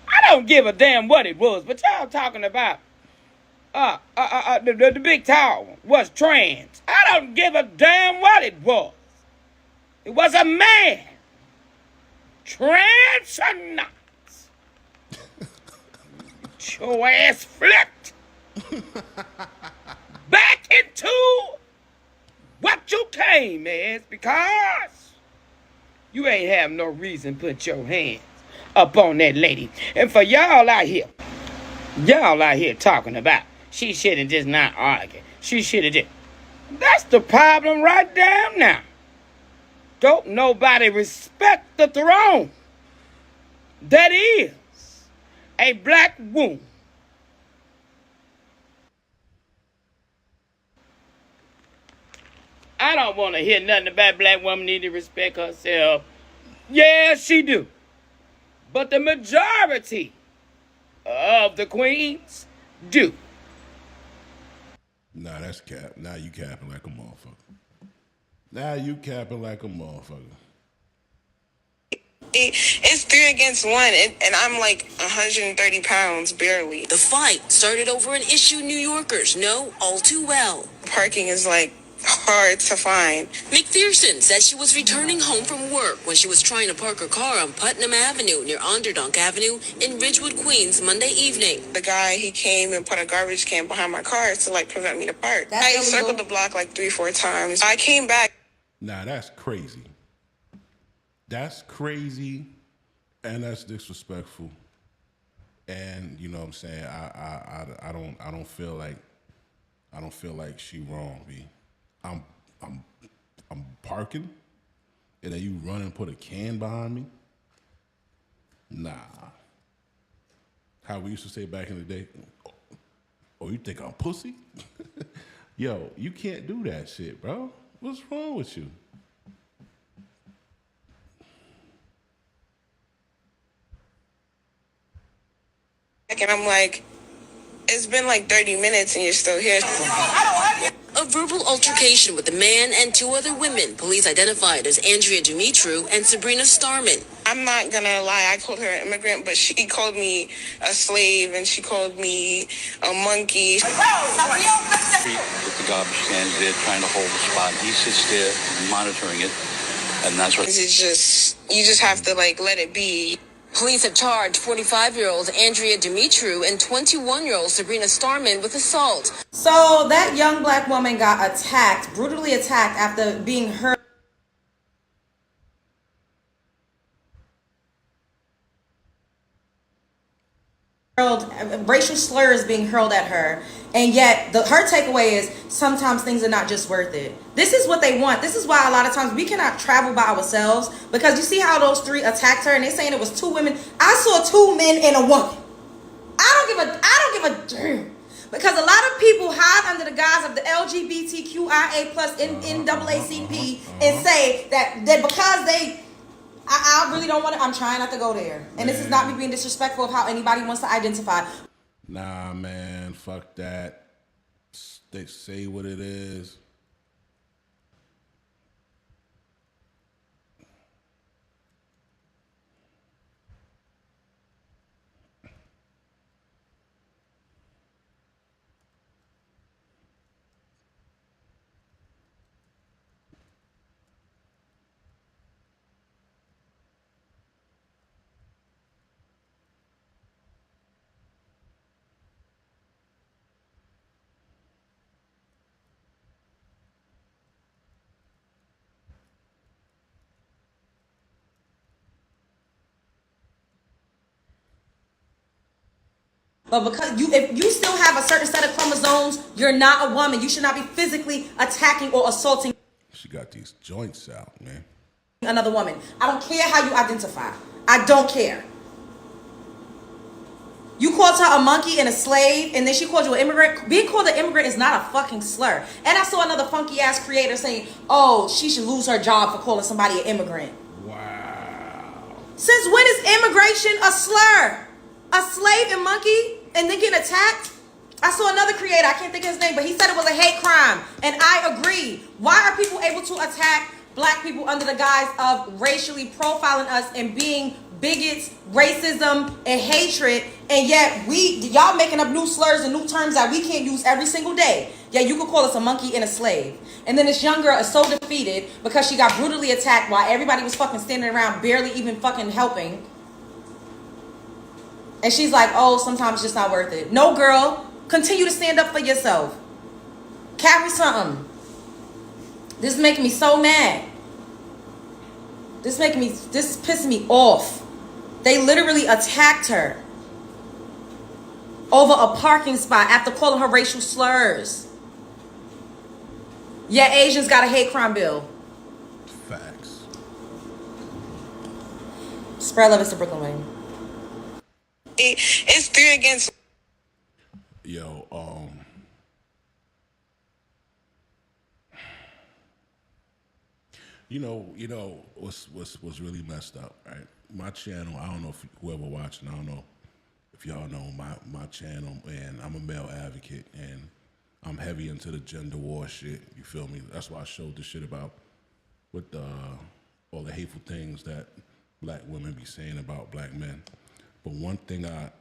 I don't give a damn what it was, but y'all talking about the big tall one was trans. I don't give a damn what it was. It was a man. Trans or not. Get your ass flipped back into what you came as because you ain't have no reason to put your hands up on that lady. And for y'all out here talking about she should have just not argued. She should have just. That's the problem right down now. Don't nobody respect the throne that is a black woman. I don't want to hear nothing about black woman need to respect herself. Yeah, she do. But the majority of the queens do. Nah, that's cap. Now you capping like a motherfucker. Now you capping like a motherfucker. It's 3 against 1, and I'm like 130 pounds, barely. The fight started over an issue New Yorkers know all too well. Parking is like hard to find. McPherson says she was returning home from work when she was trying to park her car on Putnam Avenue near Onderdonk Avenue in Ridgewood, Queens, Monday evening. The guy, he came and put a garbage can behind my car to like prevent me to park. I circled the block like 3-4 times. I came back. Nah, that's crazy. That's crazy, and that's disrespectful. And you know what I'm saying? I don't feel like she wrong, B. I'm parking, and then you run and put a can behind me. Nah. How we used to say back in the day. Oh, you think I'm pussy? Yo, you can't do that shit, bro. What's wrong with you? And I'm like, it's been like 30 minutes and you're still here. A verbal altercation with a man and 2 other women police identified as Andrea Dumitru and Sabrina Starman. I'm not gonna lie, I called her an immigrant, but she called me a slave and she called me a monkey. With the garbage cans there trying to hold the spot. He sits there monitoring it, and that's what... It's just, you just have to like let it be. Police have charged 45-year-old Andrea Dumitru and 21-year-old Sabrina Starman with assault. So that young black woman got attacked, brutally attacked after being hurt. Racial slurs being hurled at her, and yet her takeaway is sometimes things are not just worth it. This is what they want. This is why a lot of times we cannot travel by ourselves, because you see how those 3 attacked her, and they're saying it was 2 women. I saw 2 men and a woman. I don't give a damn, because a lot of people hide under the guise of the LGBTQIA plus NAACP and say that because they. I really don't want to. I'm trying not to go there. And this is not me being disrespectful of how anybody wants to identify. Nah, man, fuck that. They say what it is. But because if you still have a certain set of chromosomes, you're not a woman. You should not be physically attacking or assaulting. She got these joints out, man. Another woman. I don't care how you identify. I don't care. You called her a monkey and a slave, and then she called you an immigrant. Being called an immigrant is not a fucking slur. And I saw another funky ass creator saying, oh, she should lose her job for calling somebody an immigrant. Wow. Since when is immigration a slur? A slave and monkey and then getting attacked? I saw another creator, I can't think of his name, but he said it was a hate crime. And I agree. Why are people able to attack black people under the guise of racially profiling us and being bigots, racism, and hatred, and yet y'all making up new slurs and new terms that we can't use every single day? Yeah, you could call us a monkey and a slave. And then this young girl is so defeated because she got brutally attacked while everybody was fucking standing around barely even fucking helping. And she's like, oh, sometimes it's just not worth it. No, girl, continue to stand up for yourself. Carry something. This is making me so mad. This is pissing me off. They literally attacked her over a parking spot after calling her racial slurs. Yeah, Asians got a hate crime bill. Facts. Spread love is to Brooklyn Wayne. It's 3 against. Yo, you know what's really messed up, right? My channel, I don't know if whoever watching, I don't know if y'all know my channel, and I'm a male advocate, and I'm heavy into the gender war shit. You feel me? That's why I showed the shit about with all the hateful things that black women be saying about black men. But one thing I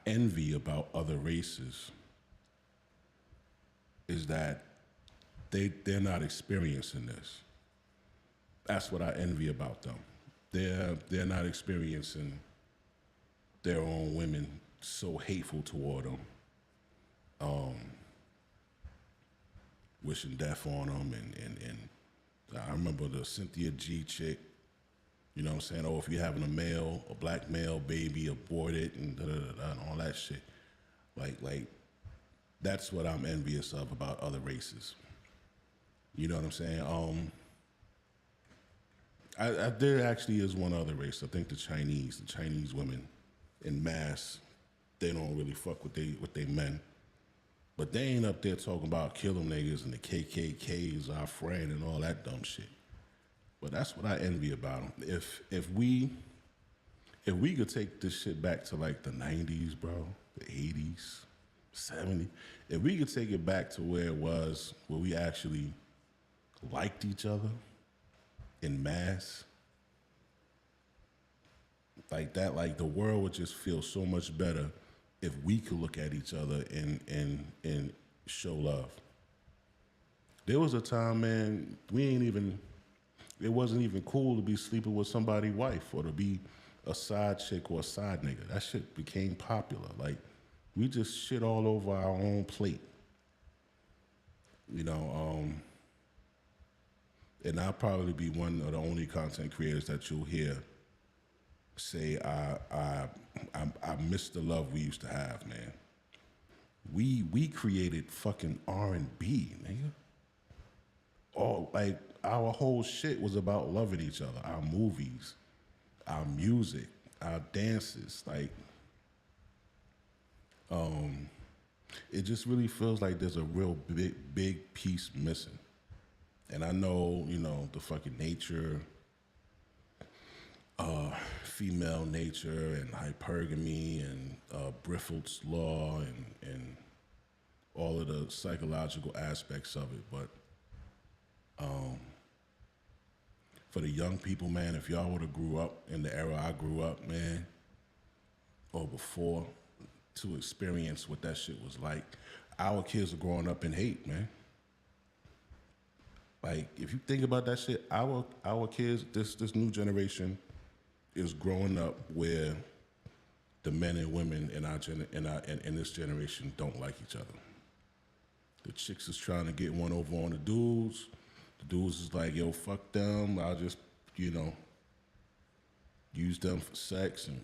envy about other races is that they're not experiencing this. That's what I envy about them. They're not experiencing their own women so hateful toward them, wishing death on them, and I remember the Cynthia G chick. You know what I'm saying? Oh, if you're having a black male baby, abort it, and and all that shit. Like that's what I'm envious of about other races. You know what I'm saying? There actually is one other race. I think the Chinese women in mass, they don't really fuck with they men. But they ain't up there talking about kill them niggas and the KKK is our friend and all that dumb shit. But that's what I envy about them. If we could take this shit back to like the 90s, bro, the 80s, 70s, if we could take it back to where it was, where we actually liked each other in mass, like that, like the world would just feel so much better if we could look at each other and show love. There was a time, man, it wasn't even cool to be sleeping with somebody's wife or to be a side chick or a side nigga. That shit became popular. Like, we just shit all over our own plate. You know, and I'll probably be one of the only content creators that you'll hear say, I miss the love we used to have, man. We created fucking R&B, nigga. All, like, our whole shit was about loving each other. Our movies, our music, our dances, like, it just really feels like there's a real big piece missing. And I know, you know, the fucking nature, female nature and hypergamy and Briffelt's law and all of the psychological aspects of it. But for the young people, man, if y'all would have grew up in the era I grew up, man, or before, to experience what that shit was like, our kids are growing up in hate, man. Like, if you think about that shit, our kids, this new generation is growing up where the men and women in this generation don't like each other. The chicks is trying to get one over on the dudes. The dudes is like, yo, fuck them. I'll just, you know, use them for sex, and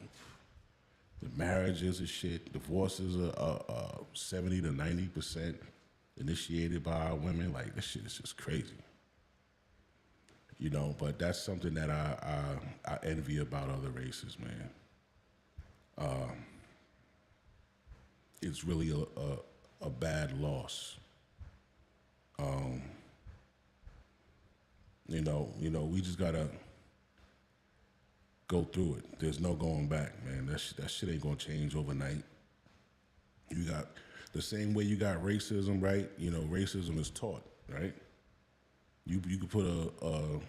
the marriages and shit. Divorces are 70 to 90% initiated by our women. Like, this shit is just crazy. You know, but that's something that I envy about other races, man. It's really a bad loss. You know, we just gotta go through it. There's no going back, man. That shit ain't gonna change overnight. You got the same way you got racism, right? You know, racism is taught, right? You could put a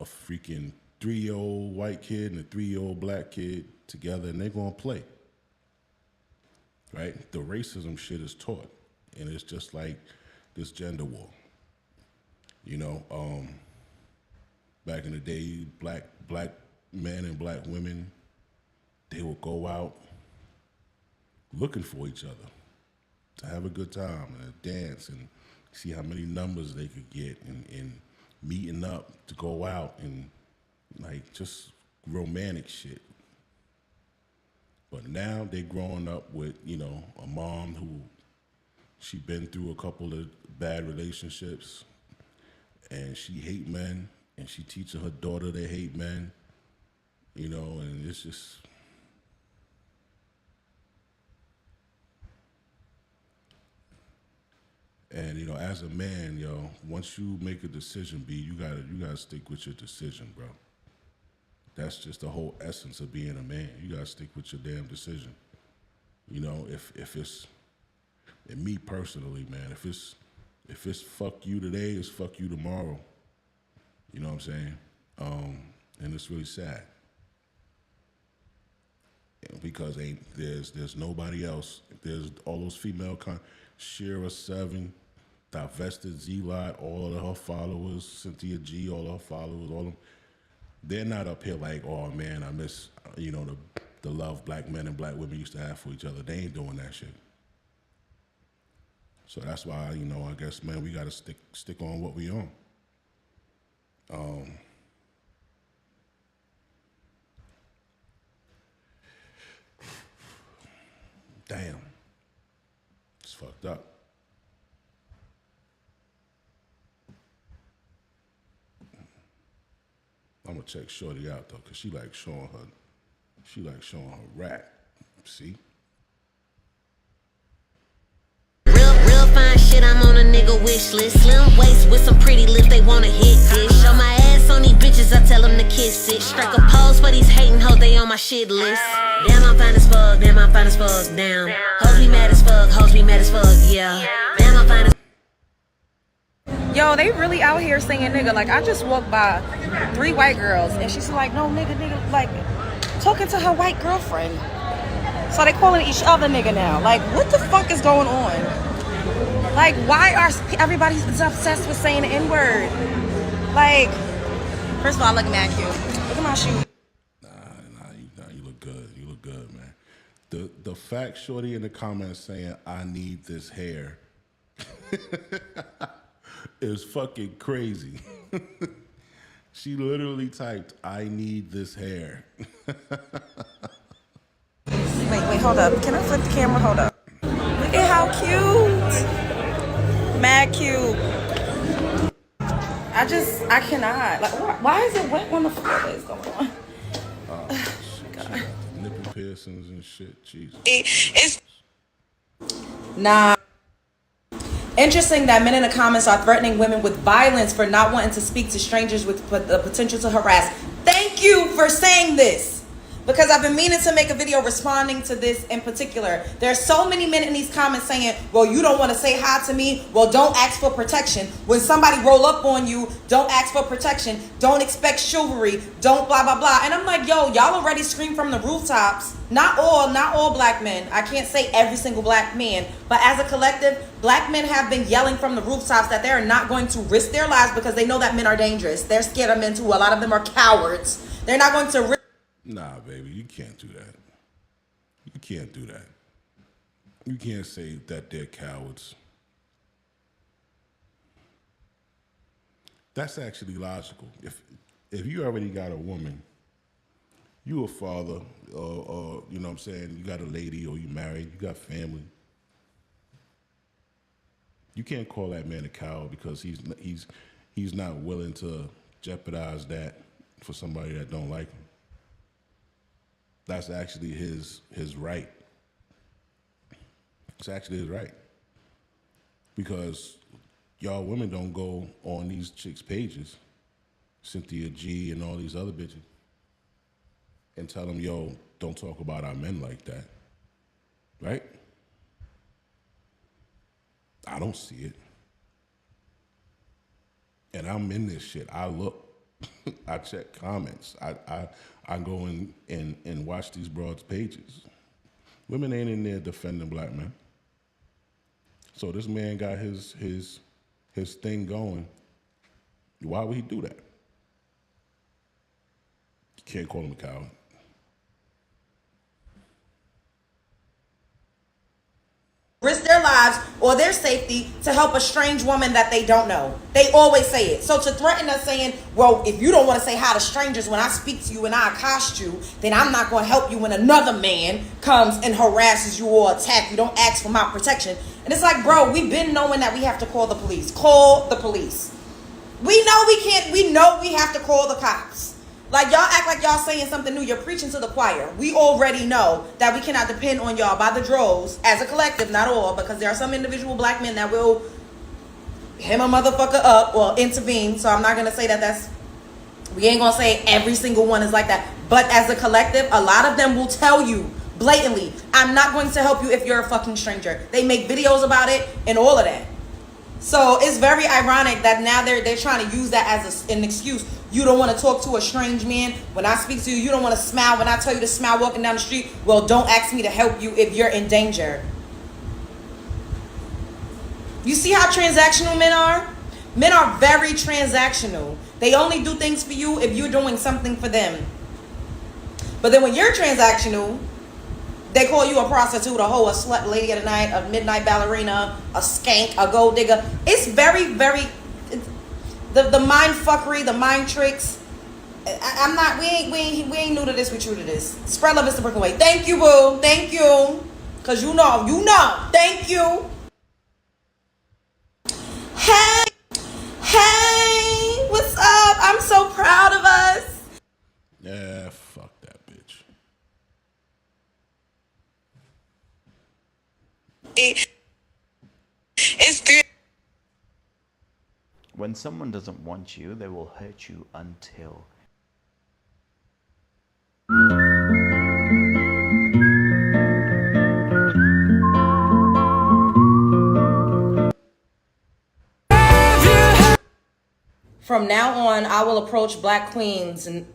freaking 3-year-old white kid and a 3-year-old black kid together, and they're gonna play, right? The racism shit is taught, and it's just like this gender war. You know, back in the day, black men and black women, they would go out looking for each other to have a good time and dance and see how many numbers they could get, and meeting up to go out and like just romantic shit. But now they growing up with, you know, a mom who she been through a couple of bad relationships, and she hate men, and she teaching her daughter to hate men, you know, and it's just. And you know, as a man, yo, once you make a decision, B, you gotta stick with your decision, bro. That's just the whole essence of being a man. You gotta stick with your damn decision. You know, if it's, and me personally, man, if it's fuck you today, it's fuck you tomorrow. You know what I'm saying? And it's really sad because there's nobody else. There's all those female Shira 7, divested Z-Lot, all of her followers, Cynthia G, all of her followers, all of them. They're not up here like, oh man, I miss, you know, the love black men and black women used to have for each other. They ain't doing that shit. So that's why, you know, I guess, man, we gotta stick on what we on. Damn. It's fucked up. I'm gonna check Shorty out though, cause she like showing her rack. See? Real fine shit, I'm on a nigga wish list. Slim waist with some pretty lips, they wanna hit this. Show my ass on these bitches, I tell them to kiss it. Strike a pose for these hating hoes, they on my shit list. Damn, I'm fine as fuck, damn, I'm fine as fuck, damn. Hoes be mad as fuck, hoes be mad as fuck, yeah. Damn, I'm fine as Yo, they really out here saying nigga. Like, I just walked by 3 white girls, and she's like, no, nigga, like, talking to her white girlfriend. So they calling each other nigga now. Like, what the fuck is going on? Like, why are everybody obsessed with saying the N-word? Like, first of all, I look mad cute. Look at my shoe. Nah, you look good. You look good, man. The fact Shorty in the comments saying, I need this hair, is fucking crazy. She literally typed, I need this hair. Wait, hold up. Can I flip the camera? Hold up. Look at how cute. Mad cute. I cannot. Like, why is it wet on the floor? What is going on? God. Nipple piercings and shit. Jesus. It's Nah. Interesting that men in the comments are threatening women with violence for not wanting to speak to strangers with the potential to harass. Thank you for saying this, because I've been meaning to make a video responding to this in particular. There's so many men in these comments saying, well, you don't want to say hi to me. Well, don't ask for protection. When somebody roll up on you, don't ask for protection. Don't expect chivalry. Don't blah, blah, blah. And I'm like, yo, y'all already scream from the rooftops. Not all black men. I can't say every single black man, but as a collective, black men have been yelling from the rooftops that they are not going to risk their lives because they know that men are dangerous. They're scared of men too. A lot of them are cowards. They're not going to risk. Nah, baby, you can't do that. You can't do that. You can't say that they're cowards. That's actually logical. If you already got a woman, you a father, or you know what I'm saying, you got a lady, or you married, you got family. You can't call that man a coward because he's not willing to jeopardize that for somebody that don't like him. That's actually his right. It's actually his right. Because y'all women don't go on these chicks' pages, Cynthia G and all these other bitches, and tell them, yo, don't talk about our men like that. Right? I don't see it. And I'm in this shit. I look. I check comments. I go in and watch these broads' pages. Women ain't in there defending black men. So this man got his thing going. Why would he do that? You can't call him a coward. risk their lives or their safety to help a strange woman that they don't know. They always say it. So to threaten us saying, well, if you don't want to say hi to strangers when I speak to you and I accost you, then I'm not going to help you when another man comes and harasses you or attack you. Don't ask for my protection. And it's like, bro, we've been knowing that we have to call the police. Call the police. We know we can't. We know we have to call the cops. Like, y'all act like y'all saying something new. You're preaching to the choir. We already know that we cannot depend on y'all by the droves as a collective, not all, because there are some individual black men that will hem a motherfucker up or intervene. So I'm not going to say that we ain't going to say every single one is like that. But as a collective, a lot of them will tell you blatantly, I'm not going to help you if you're a fucking stranger. They make videos about it and all of that. So it's very ironic that now they're trying to use that as an excuse. You don't want to talk to a strange man. When I speak to you, you don't want to smile. When I tell you to smile walking down the street, well, don't ask me to help you if you're in danger. You see how transactional men are? Men are very transactional. They only do things for you if you're doing something for them. But then when you're transactional, they call you a prostitute, a hoe, a slut, lady of the night, a midnight ballerina, a skank, a gold digger. It's very, very... The mind fuckery, the mind tricks. I'm not. We ain't new to this. We true to this. Spread love is the brick away. Thank you, boo. Thank you. Cause you know. Thank you. Hey, what's up? I'm so proud of us. Yeah, fuck that bitch. It's good. When someone doesn't want you, they will hurt you until. From now on, I will approach black queens and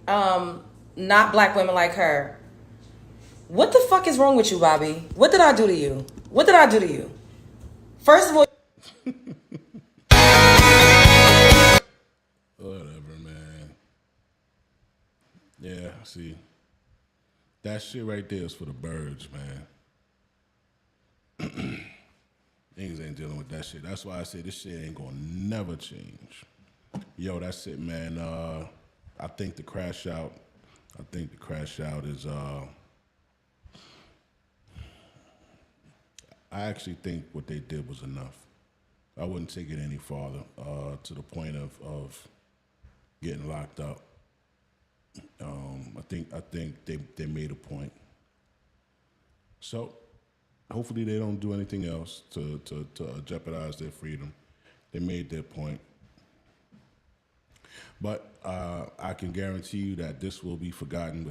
not black women like her. What the fuck is wrong with you, Bobby? What did I do to you? What did I do to you? First of all, whatever, man. Yeah, see, that shit right there is for the birds, man. Niggas ain't dealing with that shit. That's why I say this shit ain't gonna never change. Yo, that's it, man. I think the Crashout is I actually think what they did was enough. I wouldn't take it any farther, to the point of getting locked up. I think they made a point. So hopefully they don't do anything else to jeopardize their freedom. They made their point. But I can guarantee you that this will be forgotten